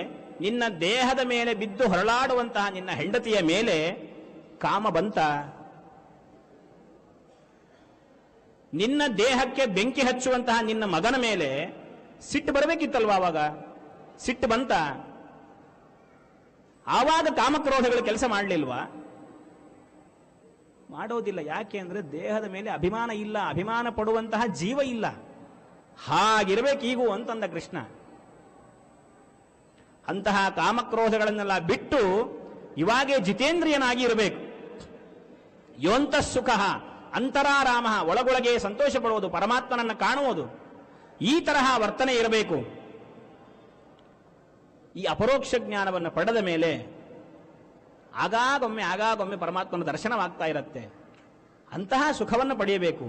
ನಿನ್ನ ದೇಹದ ಮೇಲೆ ಬಿದ್ದು ಹೊರಳಾಡುವಂತಹ ನಿನ್ನ ಹೆಂಡತಿಯ ಮೇಲೆ ಕಾಮ ಬಂತ? ನಿನ್ನ ದೇಹಕ್ಕೆ ಬೆಂಕಿ ಹಚ್ಚುವಂತಹ ನಿನ್ನ ಮಗನ ಮೇಲೆ ಸಿಟ್ಟು ಬರಬೇಕಿತ್ತಲ್ವ? ಆವಾಗ ಸಿಟ್ಟು ಬಂತ? ಆವಾಗ ಕಾಮಕ್ರೋಧಗಳು ಕೆಲಸ ಮಾಡಲಿಲ್ವಾ? ಮಾಡೋದಿಲ್ಲ. ಯಾಕೆ ಅಂದ್ರೆ ದೇಹದ ಮೇಲೆ ಅಭಿಮಾನ ಇಲ್ಲ, ಅಭಿಮಾನ ಪಡುವಂತಹ ಜೀವ ಇಲ್ಲ. ಹಾಗಿರ್ಬೇಕೀಗೂ ಅಂತಂದ ಕೃಷ್ಣ. ಅಂತಹ ಕಾಮಕ್ರೋಧಗಳನ್ನೆಲ್ಲ ಬಿಟ್ಟು ಇವಾಗೇ ಜಿತೇಂದ್ರಿಯನಾಗಿ ಇರಬೇಕು. ಯೋಂತ ಸುಖ ಅಂತರಾರಾಮ, ಒಳಗೊಳಗೆ ಸಂತೋಷ ಪಡುವುದು, ಪರಮಾತ್ಮನನ್ನು ಕಾಣುವುದು, ಈ ತರಹ ವರ್ತನೆ ಇರಬೇಕು. ಈ ಅಪರೋಕ್ಷ ಜ್ಞಾನವನ್ನು ಪಡೆದ ಮೇಲೆ ಆಗಾಗೊಮ್ಮೆ ಪರಮಾತ್ಮನ ದರ್ಶನವಾಗ್ತಾ ಇರುತ್ತೆ. ಅಂತಹ ಸುಖವನ್ನು ಪಡೆಯಬೇಕು,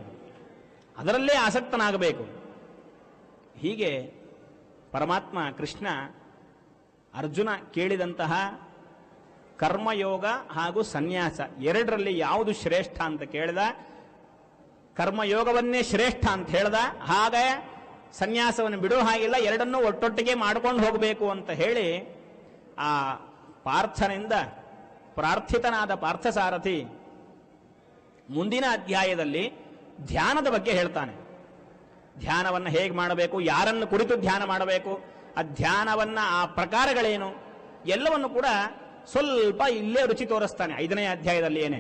ಅದರಲ್ಲೇ ಆಸಕ್ತನಾಗಬೇಕು. ಹೀಗೆ ಪರಮಾತ್ಮ ಕೃಷ್ಣ ಅರ್ಜುನ ಕೇಳಿದಂತಹ ಕರ್ಮಯೋಗ ಹಾಗೂ ಸನ್ಯಾಸ ಎರಡರಲ್ಲಿ ಯಾವುದು ಶ್ರೇಷ್ಠ ಅಂತ ಕೇಳಿದ. ಕರ್ಮಯೋಗವನ್ನೇ ಶ್ರೇಷ್ಠ ಅಂತ ಹೇಳ್ದ. ಹಾಗೆ ಸನ್ಯಾಸವನ್ನು ಬಿಡೋ ಹಾಗಿಲ್ಲ, ಎರಡನ್ನೂ ಒಟ್ಟೊಟ್ಟಿಗೆ ಮಾಡ್ಕೊಂಡು ಹೋಗಬೇಕು ಅಂತ ಹೇಳಿ ಆ ಪಾರ್ಥನಿಂದ ಪ್ರಾರ್ಥಿತನಾದ ಪಾರ್ಥಸಾರಥಿ ಮುಂದಿನ ಅಧ್ಯಾಯದಲ್ಲಿ ಧ್ಯಾನದ ಬಗ್ಗೆ ಹೇಳ್ತಾನೆ. ಧ್ಯಾನವನ್ನು ಹೇಗೆ ಮಾಡಬೇಕು, ಯಾರನ್ನು ಕುರಿತು ಧ್ಯಾನ ಮಾಡಬೇಕು, ಆ ಧ್ಯಾನವನ್ನ ಆ ಪ್ರಕಾರಗಳೇನು ಎಲ್ಲವನ್ನು ಕೂಡ ಸ್ವಲ್ಪ ಇಲ್ಲೇ ರುಚಿ ತೋರಿಸ್ತಾನೆ 5ನೇ ಅಧ್ಯಾಯದಲ್ಲಿ. ಏನೇ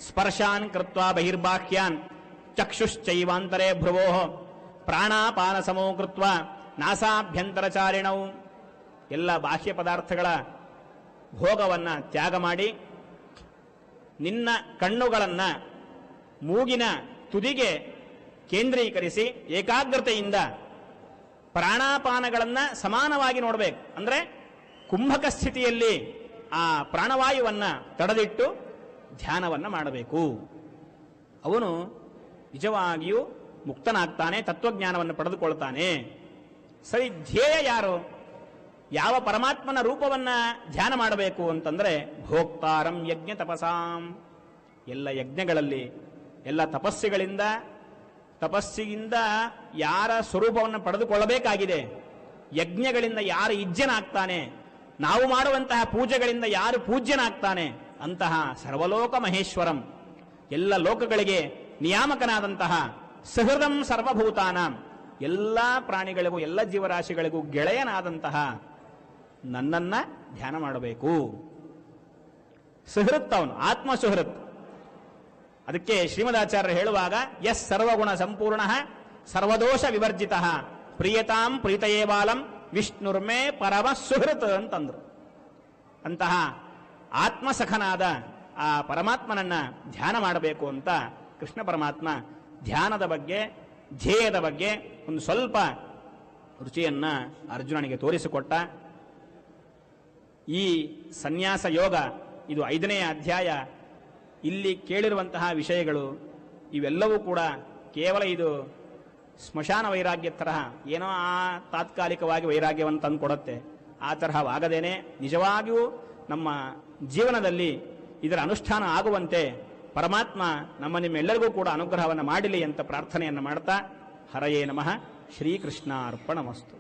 ಸ್ಪರ್ಶಾನ್ ಕೃತ್ವಾ ಬಹಿರ್ಬಾಹ್ಯಾನ್ ಚಕ್ಷುಶ್ಚೈವಾಂತರೇ ಭ್ರುವೋ ಪ್ರಾಣಾಪಾನ ಸಮೋ ಕೃತ್ವ ನಾಸಾಭ್ಯಂತರಚಾರಿಣವು, ಎಲ್ಲ ಬಾಹ್ಯ ಪದಾರ್ಥಗಳ ಭೋಗವನ್ನ ತ್ಯಾಗ ಮಾಡಿ ನಿನ್ನ ಕಣ್ಣುಗಳನ್ನ ಮೂಗಿನ ತುದಿಗೆ ಕೇಂದ್ರೀಕರಿಸಿ ಏಕಾಗ್ರತೆಯಿಂದ ಪ್ರಾಣಾಪಾನಗಳನ್ನ ಸಮಾನವಾಗಿ ನೋಡಬೇಕು. ಅಂದ್ರೆ ಕುಂಭಕ ಸ್ಥಿತಿಯಲ್ಲಿ ಆ ಪ್ರಾಣವಾಯುವನ್ನ ತಡೆದಿಟ್ಟು ಧ್ಯಾನವನ್ನ ಮಾಡಬೇಕು. ಅವನು ನಿಜವಾಗಿಯೂ ಮುಕ್ತನಾಗ್ತಾನೆ, ತತ್ವಜ್ಞಾನವನ್ನು ಪಡೆದುಕೊಳ್ತಾನೆ. ಸರಿ, ಧ್ಯೇಯ ಯಾರು? ಯಾವ ಪರಮಾತ್ಮನ ರೂಪವನ್ನ ಧ್ಯಾನ ಮಾಡಬೇಕು ಅಂತಂದ್ರೆ ಭೋಕ್ತಾರಂ ಯಜ್ಞ ತಪಸಾಂ. ಎಲ್ಲ ಯಜ್ಞಗಳಲ್ಲಿ, ಎಲ್ಲ ತಪಸ್ಸಿಗಿಂದ ಯಾರ ಸ್ವರೂಪವನ್ನು ಪಡೆದುಕೊಳ್ಳಬೇಕಾಗಿದೆ, ಯಜ್ಞಗಳಿಂದ ಯಾರು ಇಜ್ಜನಾಗ್ತಾನೆ, ನಾವು ಮಾಡುವಂತಹ ಪೂಜೆಗಳಿಂದ ಯಾರು ಪೂಜ್ಯನಾಗ್ತಾನೆ, ಅಂತಹ ಸರ್ವಲೋಕ ಮಹೇಶ್ವರಂ, ಎಲ್ಲ ಲೋಕಗಳಿಗೆ ನಿಯಾಮಕನಾದಂತಹ ಸಹೃದಂ ಸರ್ವಭೂತಾನಾಂ, ಎಲ್ಲ ಪ್ರಾಣಿಗಳಿಗೂ ಎಲ್ಲ ಜೀವರಾಶಿಗಳಿಗೂ ಗೆಳೆಯನಾದಂತಹ ನನ್ನನ್ನ ಧ್ಯಾನ ಮಾಡಬೇಕು. ಸುಹೃತ್ ಅವನು, ಆತ್ಮ ಸುಹೃತ್. ಅದಕ್ಕೆ ಶ್ರೀಮದಾಚಾರ್ಯರು ಹೇಳುವಾಗ ಯಸ್ ಸರ್ವಗುಣ ಸಂಪೂರ್ಣ ಸರ್ವದೋಷ ವಿವರ್ಜಿತ ಪ್ರಿಯತಾಂ ಪ್ರೀತಯೇ ಬಾಲಂ ವಿಷ್ಣುರ್ಮೇ ಪರಮ ಸುಹೃತ್ ಅಂತಂದ್ರು. ಅಂತಹ ಆತ್ಮಸಖನಾದ ಆ ಪರಮಾತ್ಮನನ್ನ ಧ್ಯಾನ ಮಾಡಬೇಕು ಅಂತ ಕೃಷ್ಣ ಪರಮಾತ್ಮ ಧ್ಯಾನದ ಬಗ್ಗೆ, ಧ್ಯೇಯದ ಬಗ್ಗೆ ಒಂದು ಸ್ವಲ್ಪ ರುಚಿಯನ್ನ ಅರ್ಜುನನಿಗೆ ತೋರಿಸಿಕೊಟ್ಟ. ಈ ಸನ್ಯಾಸ ಯೋಗ, ಇದು 5ನೇ ಅಧ್ಯಾಯ. ಇಲ್ಲಿ ಕೇಳಿರುವಂತಹ ವಿಷಯಗಳು ಇವೆಲ್ಲವೂ ಕೂಡ ಕೇವಲ ಇದು ಸ್ಮಶಾನ ವೈರಾಗ್ಯ ತರಹ ಏನೋ ಆ ತಾತ್ಕಾಲಿಕವಾಗಿ ವೈರಾಗ್ಯವನ್ನು ತಂದು ಕೊಡುತ್ತೆ. ಆ ತರಹವಾಗದೇನೆ ನಿಜವಾಗಿಯೂ ನಮ್ಮ ಜೀವನದಲ್ಲಿ ಇದರ ಅನುಷ್ಠಾನ ಆಗುವಂತೆ ಪರಮಾತ್ಮ ನಿಮ್ಮೆಲ್ಲರಿಗೂ ಕೂಡ ಅನುಗ್ರಹವನ್ನು ಮಾಡಲಿ ಅಂತ ಪ್ರಾರ್ಥನೆಯನ್ನು ಮಾಡ್ತಾ, ಹರಯೇ ನಮಃ. ಶ್ರೀಕೃಷ್ಣಾರ್ಪಣಮಸ್ತು.